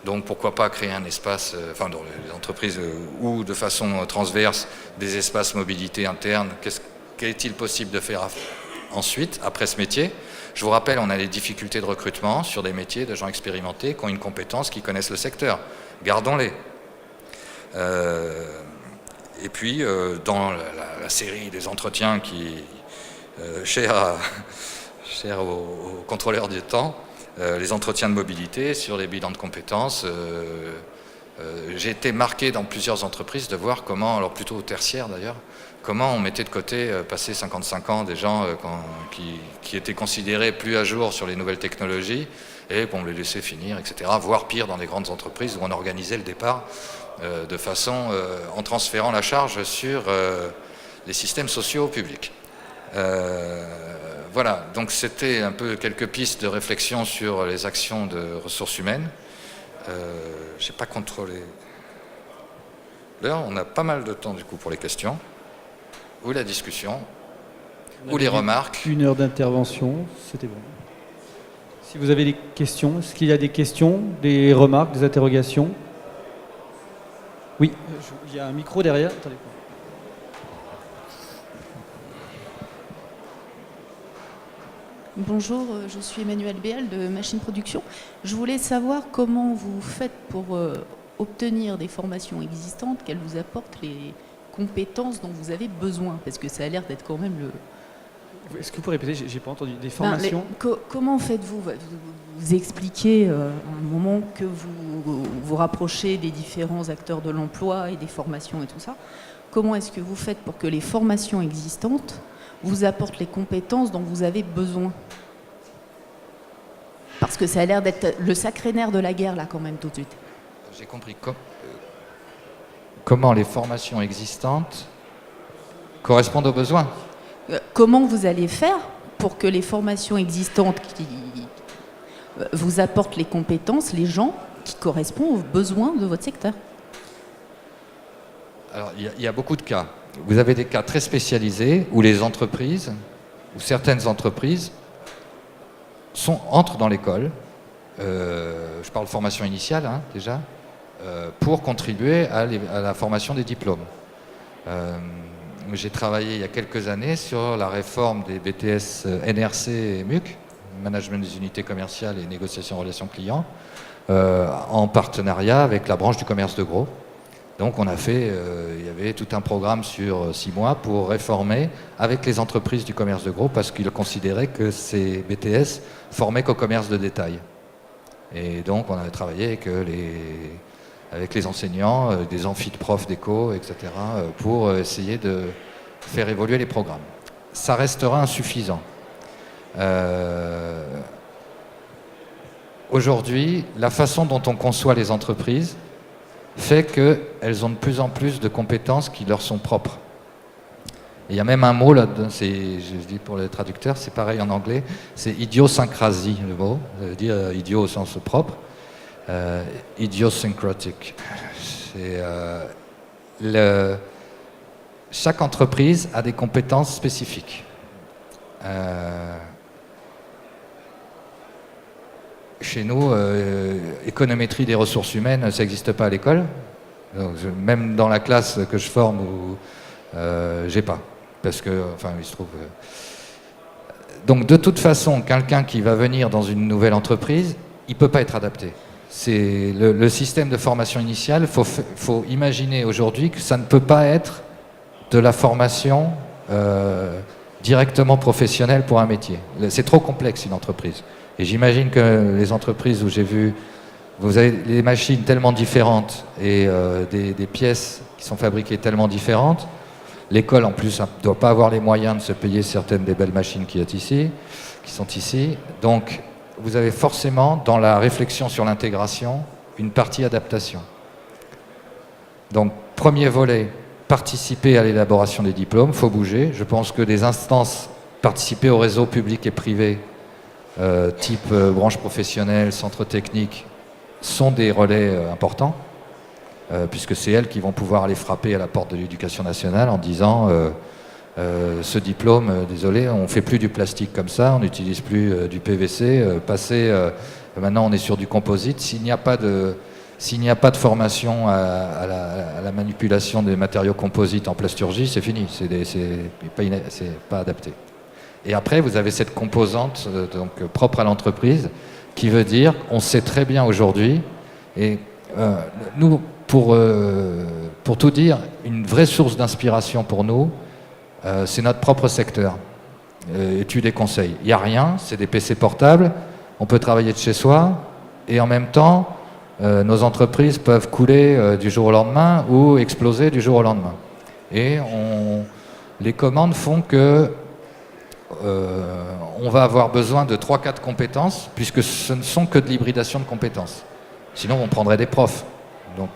S2: Donc pourquoi pas créer un espace, dans les entreprises ou de façon transverse, des espaces mobilité interne. Qu'est-il possible de faire ensuite, après ce métier? Je vous rappelle, on a des difficultés de recrutement sur des métiers de gens expérimentés qui ont une compétence, qui connaissent le secteur. Gardons-les. Et puis, dans la série des entretiens qui chers aux contrôleurs du temps, les entretiens de mobilité sur les bilans de compétences, j'ai été marqué dans plusieurs entreprises de voir comment, alors plutôt au tertiaire d'ailleurs, comment on mettait de côté, passé 55 ans, des gens qui étaient considérés plus à jour sur les nouvelles technologies et qu'on les laissait finir, etc. Voire pire dans des grandes entreprises où on organisait le départ de façon en transférant la charge sur les systèmes sociaux publics. Voilà, donc c'était un peu quelques pistes de réflexion sur les actions de ressources humaines. Je n'ai pas contrôlé l'heure, on a pas mal de temps du coup pour les questions, ou la discussion, ou les remarques.
S1: 1 heure d'intervention, c'était bon. Si vous avez des questions, est-ce qu'il y a des questions, des remarques, des interrogations? Oui, il y a un micro derrière. Attendez.
S4: Bonjour, je suis Emmanuel Béal de Machine Production. Je voulais savoir comment vous faites pour obtenir des formations existantes, qu'elles vous apportent les compétences dont vous avez besoin, parce que ça a l'air d'être quand même le...
S1: Est-ce que vous pouvez répéter? J'ai pas entendu. Des formations?
S4: Comment faites-vous? Vous expliquez à un moment que vous vous rapprochez des différents acteurs de l'emploi et des formations et tout ça. Comment est-ce que vous faites pour que les formations existantes vous apportent les compétences dont vous avez besoin? Parce que ça a l'air d'être le sacré nerf de la guerre, là, quand même, tout de suite.
S2: J'ai compris. Comment les formations existantes correspondent aux besoins?
S4: Comment vous allez faire pour que les formations existantes qui vous apportent les compétences, les gens qui correspondent aux besoins de votre secteur?
S2: Alors, il y a beaucoup de cas. Vous avez des cas très spécialisés où les entreprises, où certaines entreprises entrent dans l'école, je parle de formation initiale déjà, pour contribuer à la formation des diplômes. J'ai travaillé il y a quelques années sur la réforme des BTS NRC et MUC, Management des unités commerciales et négociation en relations clients, en partenariat avec la branche du commerce de gros. Donc on a fait, il y avait tout un programme sur 6 mois pour réformer avec les entreprises du commerce de gros parce qu'ils considéraient que ces BTS formaient qu'au commerce de détail. Et donc on a travaillé avec les enseignants, des amphis de profs d'éco, etc. pour essayer de faire évoluer les programmes. Ça restera insuffisant. Aujourd'hui, la façon dont on conçoit les entreprises fait qu'elles ont de plus en plus de compétences qui leur sont propres. Et il y a même un mot là-dedans, je dis pour les traducteurs, c'est pareil en anglais, c'est idiosyncrasie le mot, ça veut dire idiot au sens propre, idiosyncratic. Chaque entreprise a des compétences spécifiques. Chez nous, économétrie des ressources humaines, ça n'existe pas à l'école. Même dans la classe que je forme, j'ai pas. Parce que, enfin, il se trouve. Donc, de toute façon, quelqu'un qui va venir dans une nouvelle entreprise, il ne peut pas être adapté. C'est le système de formation initiale. Faut imaginer aujourd'hui que ça ne peut pas être de la formation directement professionnelle pour un métier. C'est trop complexe une entreprise. Et j'imagine que les entreprises où j'ai vu, vous avez des machines tellement différentes et des pièces qui sont fabriquées tellement différentes. L'école, en plus, ne doit pas avoir les moyens de se payer certaines des belles machines qui sont ici. Donc, vous avez forcément, dans la réflexion sur l'intégration, une partie adaptation. Donc, premier volet, participer à l'élaboration des diplômes, il faut bouger. Je pense que des instances, participer au réseau public et privé, type branche professionnelle, centre technique, sont des relais importants, puisque c'est elles qui vont pouvoir aller frapper à la porte de l'éducation nationale en disant ce diplôme, désolé, on ne fait plus du plastique comme ça, on n'utilise plus du PVC. Maintenant, on est sur du composite. S'il n'y a pas de formation à la manipulation des matériaux composites en plasturgie, c'est fini, c'est pas adapté. Et après, vous avez cette composante donc, propre à l'entreprise, qui veut dire, on sait très bien aujourd'hui, et nous, pour tout dire, une vraie source d'inspiration pour nous, c'est notre propre secteur, études et conseils. Il n'y a rien, c'est des PC portables, on peut travailler de chez soi, et en même temps, nos entreprises peuvent couler du jour au lendemain ou exploser du jour au lendemain. Et les commandes font que on va avoir besoin de 3-4 compétences, puisque ce ne sont que de l'hybridation de compétences. Sinon, on prendrait des profs. Donc,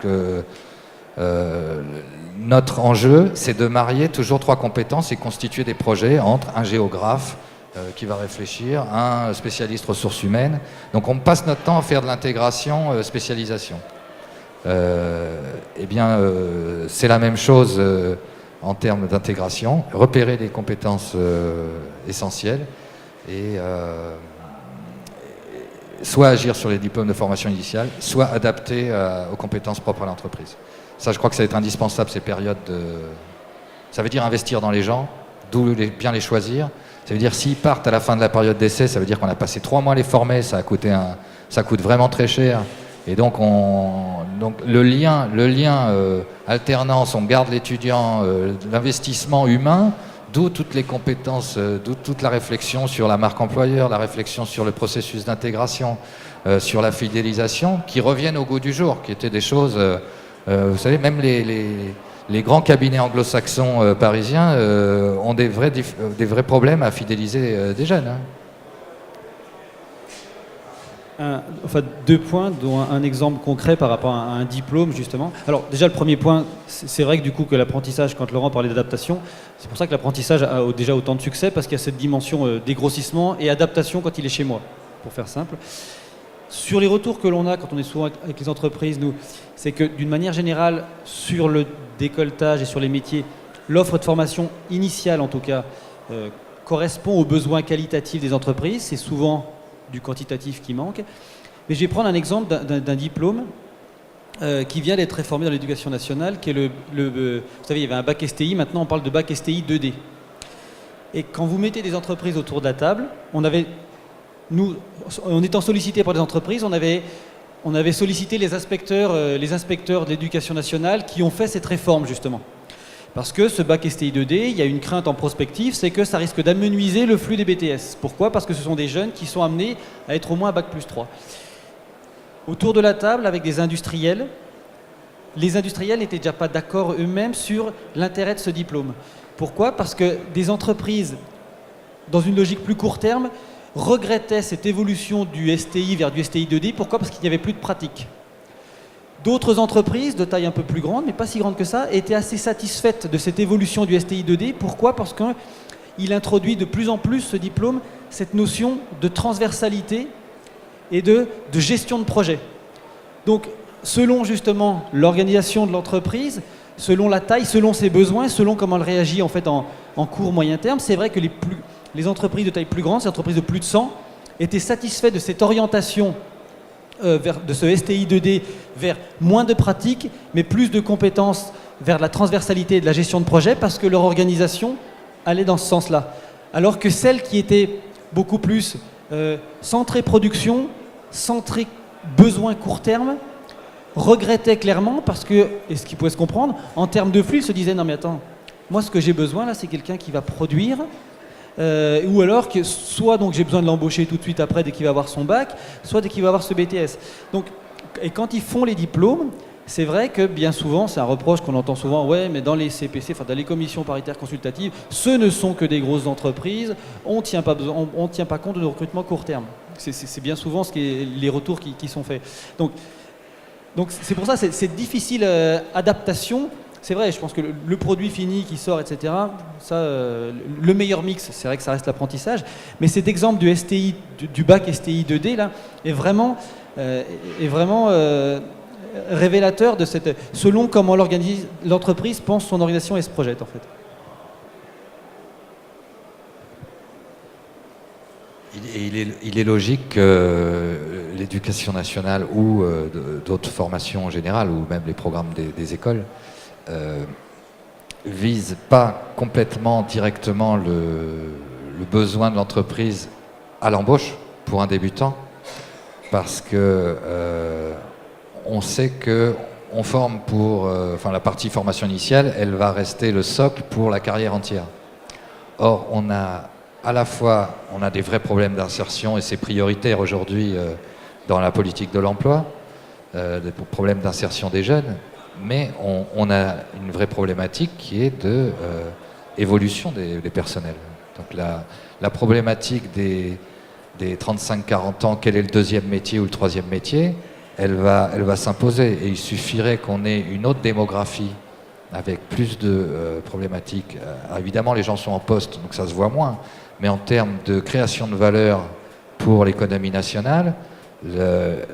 S2: notre enjeu, c'est de marier toujours 3 compétences et constituer des projets entre un géographe qui va réfléchir, un spécialiste ressources humaines. Donc, on passe notre temps à faire de l'intégration, spécialisation. Eh bien, c'est la même chose en termes d'intégration, repérer les compétences essentielles et soit agir sur les diplômes de formation initiale, soit adapter aux compétences propres à l'entreprise. Ça, je crois que ça va être indispensable, ces périodes de... Ça veut dire investir dans les gens, d'où bien les choisir. Ça veut dire s'ils partent à la fin de la période d'essai, ça veut dire qu'on a passé 3 mois à les former, ça coûte vraiment très cher. Et donc, le lien alternance, on garde l'étudiant, l'investissement humain, d'où toutes les compétences, d'où toute la réflexion sur la marque employeur, la réflexion sur le processus d'intégration, sur la fidélisation, qui reviennent au goût du jour, qui étaient des choses, vous savez, même les grands cabinets anglo-saxons parisiens ont des vrais problèmes à fidéliser des jeunes. Hein.
S1: Enfin, 2 points, dont un exemple concret par rapport à un diplôme, justement. Alors, déjà, le premier point, c'est vrai que du coup, que l'apprentissage, quand Laurent parlait d'adaptation, c'est pour ça que l'apprentissage a déjà autant de succès, parce qu'il y a cette dimension dégrossissement et adaptation quand il est chez moi, pour faire simple. Sur les retours que l'on a quand on est souvent avec les entreprises, nous, c'est que d'une manière générale, sur le décolletage et sur les métiers, l'offre de formation initiale, en tout cas, correspond aux besoins qualitatifs des entreprises. C'est souvent du quantitatif qui manque. Mais je vais prendre un exemple d'un diplôme qui vient d'être réformé dans l'éducation nationale, qui est vous savez, il y avait un bac STI, maintenant on parle de bac STI 2D. Et quand vous mettez des entreprises autour de la table, nous, en étant sollicités par des entreprises, on avait sollicité les inspecteurs de l'éducation nationale qui ont fait cette réforme, justement. Parce que ce bac STI 2D, il y a une crainte en prospective, c'est que ça risque d'amenuiser le flux des BTS. Pourquoi ? Parce que ce sont des jeunes qui sont amenés à être au moins à bac plus 3. Autour de la table, avec des industriels, les industriels n'étaient déjà pas d'accord eux-mêmes sur l'intérêt de ce diplôme. Pourquoi ? Parce que des entreprises, dans une logique plus court terme, regrettaient cette évolution du STI vers du STI 2D. Pourquoi ? Parce qu'il n'y avait plus de pratique. D'autres entreprises, de taille un peu plus grande, mais pas si grande que ça, étaient assez satisfaites de cette évolution du STI 2D. Pourquoi ? Parce qu'il introduit de plus en plus, ce diplôme, cette notion de transversalité et de gestion de projet. Donc, selon justement l'organisation de l'entreprise, selon la taille, selon ses besoins, selon comment elle réagit en fait en court, moyen terme, c'est vrai que les entreprises de taille plus grande, ces entreprises de plus de 100, étaient satisfaites de cette orientation de ce STI 2D vers moins de pratique, mais plus de compétences vers la transversalité et de la gestion de projet, parce que leur organisation allait dans ce sens-là. Alors que celles qui étaient beaucoup plus centrées production, centrées besoins court terme, regrettaient clairement, parce que, et ce qui pouvait se comprendre, en termes de flux, ils se disaient « Non mais attends, moi ce que j'ai besoin là, c'est quelqu'un qui va produire ». Ou alors que soit donc j'ai besoin de l'embaucher tout de suite après dès qu'il va avoir son bac, soit dès qu'il va avoir ce BTS. Donc, et quand ils font les diplômes, c'est vrai que bien souvent, c'est un reproche qu'on entend souvent, ouais, mais dans les CPC, enfin dans les commissions paritaires consultatives, ce ne sont que des grosses entreprises, on ne tient pas compte de nos recrutements court terme. C'est bien souvent les retours qui sont faits. Donc c'est pour ça, c'est difficile adaptation. C'est vrai, je pense que le produit fini qui sort, etc., ça, le meilleur mix, c'est vrai que ça reste l'apprentissage, mais cet exemple du STI, du bac STI 2D, là, est vraiment révélateur de selon comment l'entreprise pense son organisation et se projette, en fait.
S2: il est logique que l'éducation nationale ou d'autres formations en général, ou même les programmes des écoles, visent pas complètement directement le besoin de l'entreprise à l'embauche pour un débutant, parce que on sait que on forme pour, la partie formation initiale, elle va rester le socle pour la carrière entière. Or, on a des vrais problèmes d'insertion, et c'est prioritaire aujourd'hui dans la politique de l'emploi, des problèmes d'insertion des jeunes, mais on a une vraie problématique qui est de évolution des personnels. Donc la problématique des 35-40 ans, quel est le deuxième métier ou le troisième métier, elle va s'imposer, et il suffirait qu'on ait une autre démographie avec plus de problématiques. Évidemment, les gens sont en poste, donc ça se voit moins, mais en termes de création de valeur pour l'économie nationale, le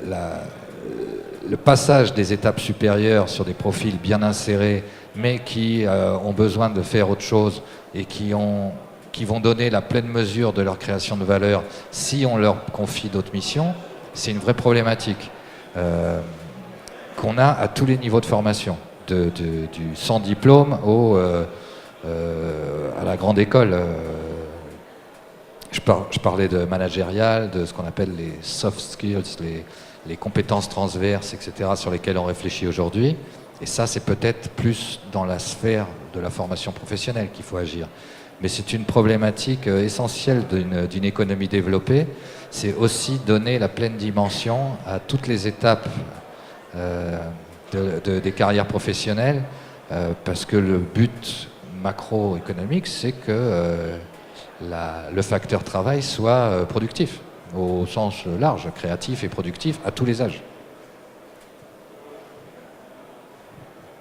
S2: passage des étapes supérieures sur des profils bien insérés, mais qui ont besoin de faire autre chose et qui vont donner la pleine mesure de leur création de valeur si on leur confie d'autres missions, c'est une vraie problématique qu'on a à tous les niveaux de formation, du sans diplôme à la grande école. Je parlais de managérial, de ce qu'on appelle les soft skills, les compétences transverses, etc., sur lesquelles on réfléchit aujourd'hui. Et ça, c'est peut-être plus dans la sphère de la formation professionnelle qu'il faut agir. Mais c'est une problématique essentielle d'une économie développée. C'est aussi donner la pleine dimension à toutes les étapes des carrières professionnelles, parce que le but macroéconomique, c'est que le facteur travail soit productif, au sens large, créatif et productif à tous les âges.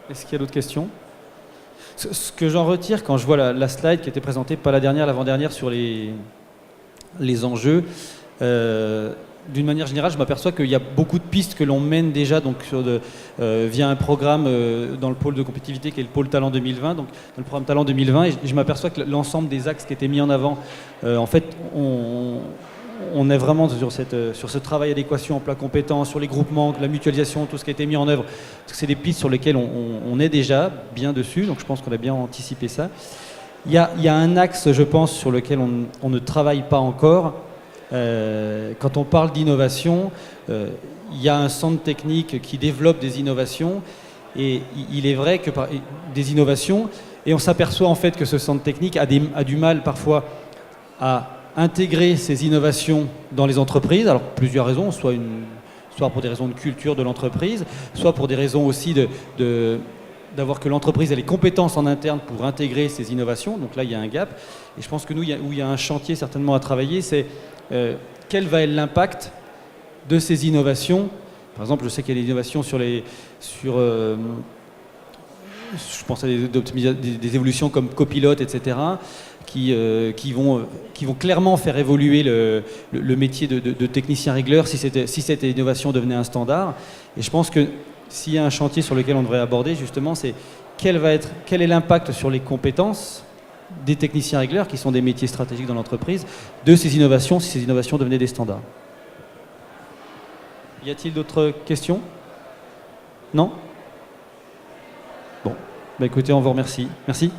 S1: Est-ce qu'il y a d'autres questions ? Ce que j'en retire quand je vois la slide qui était présentée, pas la dernière, l'avant-dernière, sur les enjeux, d'une manière générale, je m'aperçois qu'il y a beaucoup de pistes que l'on mène déjà donc, via un programme dans le pôle de compétitivité qui est le pôle Talent 2020, donc dans le programme Talent 2020, et je m'aperçois que l'ensemble des axes qui étaient mis en avant, en fait, on est vraiment sur ce travail d'adéquation, emploi compétence, sur les groupements, la mutualisation, tout ce qui a été mis en œuvre. Parce que c'est des pistes sur lesquelles on est déjà bien dessus, donc je pense qu'on a bien anticipé ça. Il y a un axe, je pense, sur lequel on ne travaille pas encore. Quand on parle d'innovation, il y a un centre technique qui développe des innovations, et il est vrai que des innovations, et on s'aperçoit en fait que ce centre technique a du mal parfois à intégrer ces innovations dans les entreprises. Alors plusieurs raisons, soit pour des raisons de culture de l'entreprise, soit pour des raisons aussi d'avoir que l'entreprise ait les compétences en interne pour intégrer ces innovations. Donc là, il y a un gap. Et je pense que nous, où il y a un chantier certainement à travailler, c'est quel va être l'impact de ces innovations. Par exemple, je sais qu'il y a des innovations je pense à des évolutions comme copilote, etc., qui vont clairement faire évoluer le métier de technicien régleur si cette innovation devenait un standard. Et je pense que s'il y a un chantier sur lequel on devrait aborder, justement, c'est quel est l'impact sur les compétences des techniciens régleurs, qui sont des métiers stratégiques dans l'entreprise, de ces innovations, si ces innovations devenaient des standards. Y a-t-il d'autres questions ? Non ? Bon, écoutez, on vous remercie. Merci.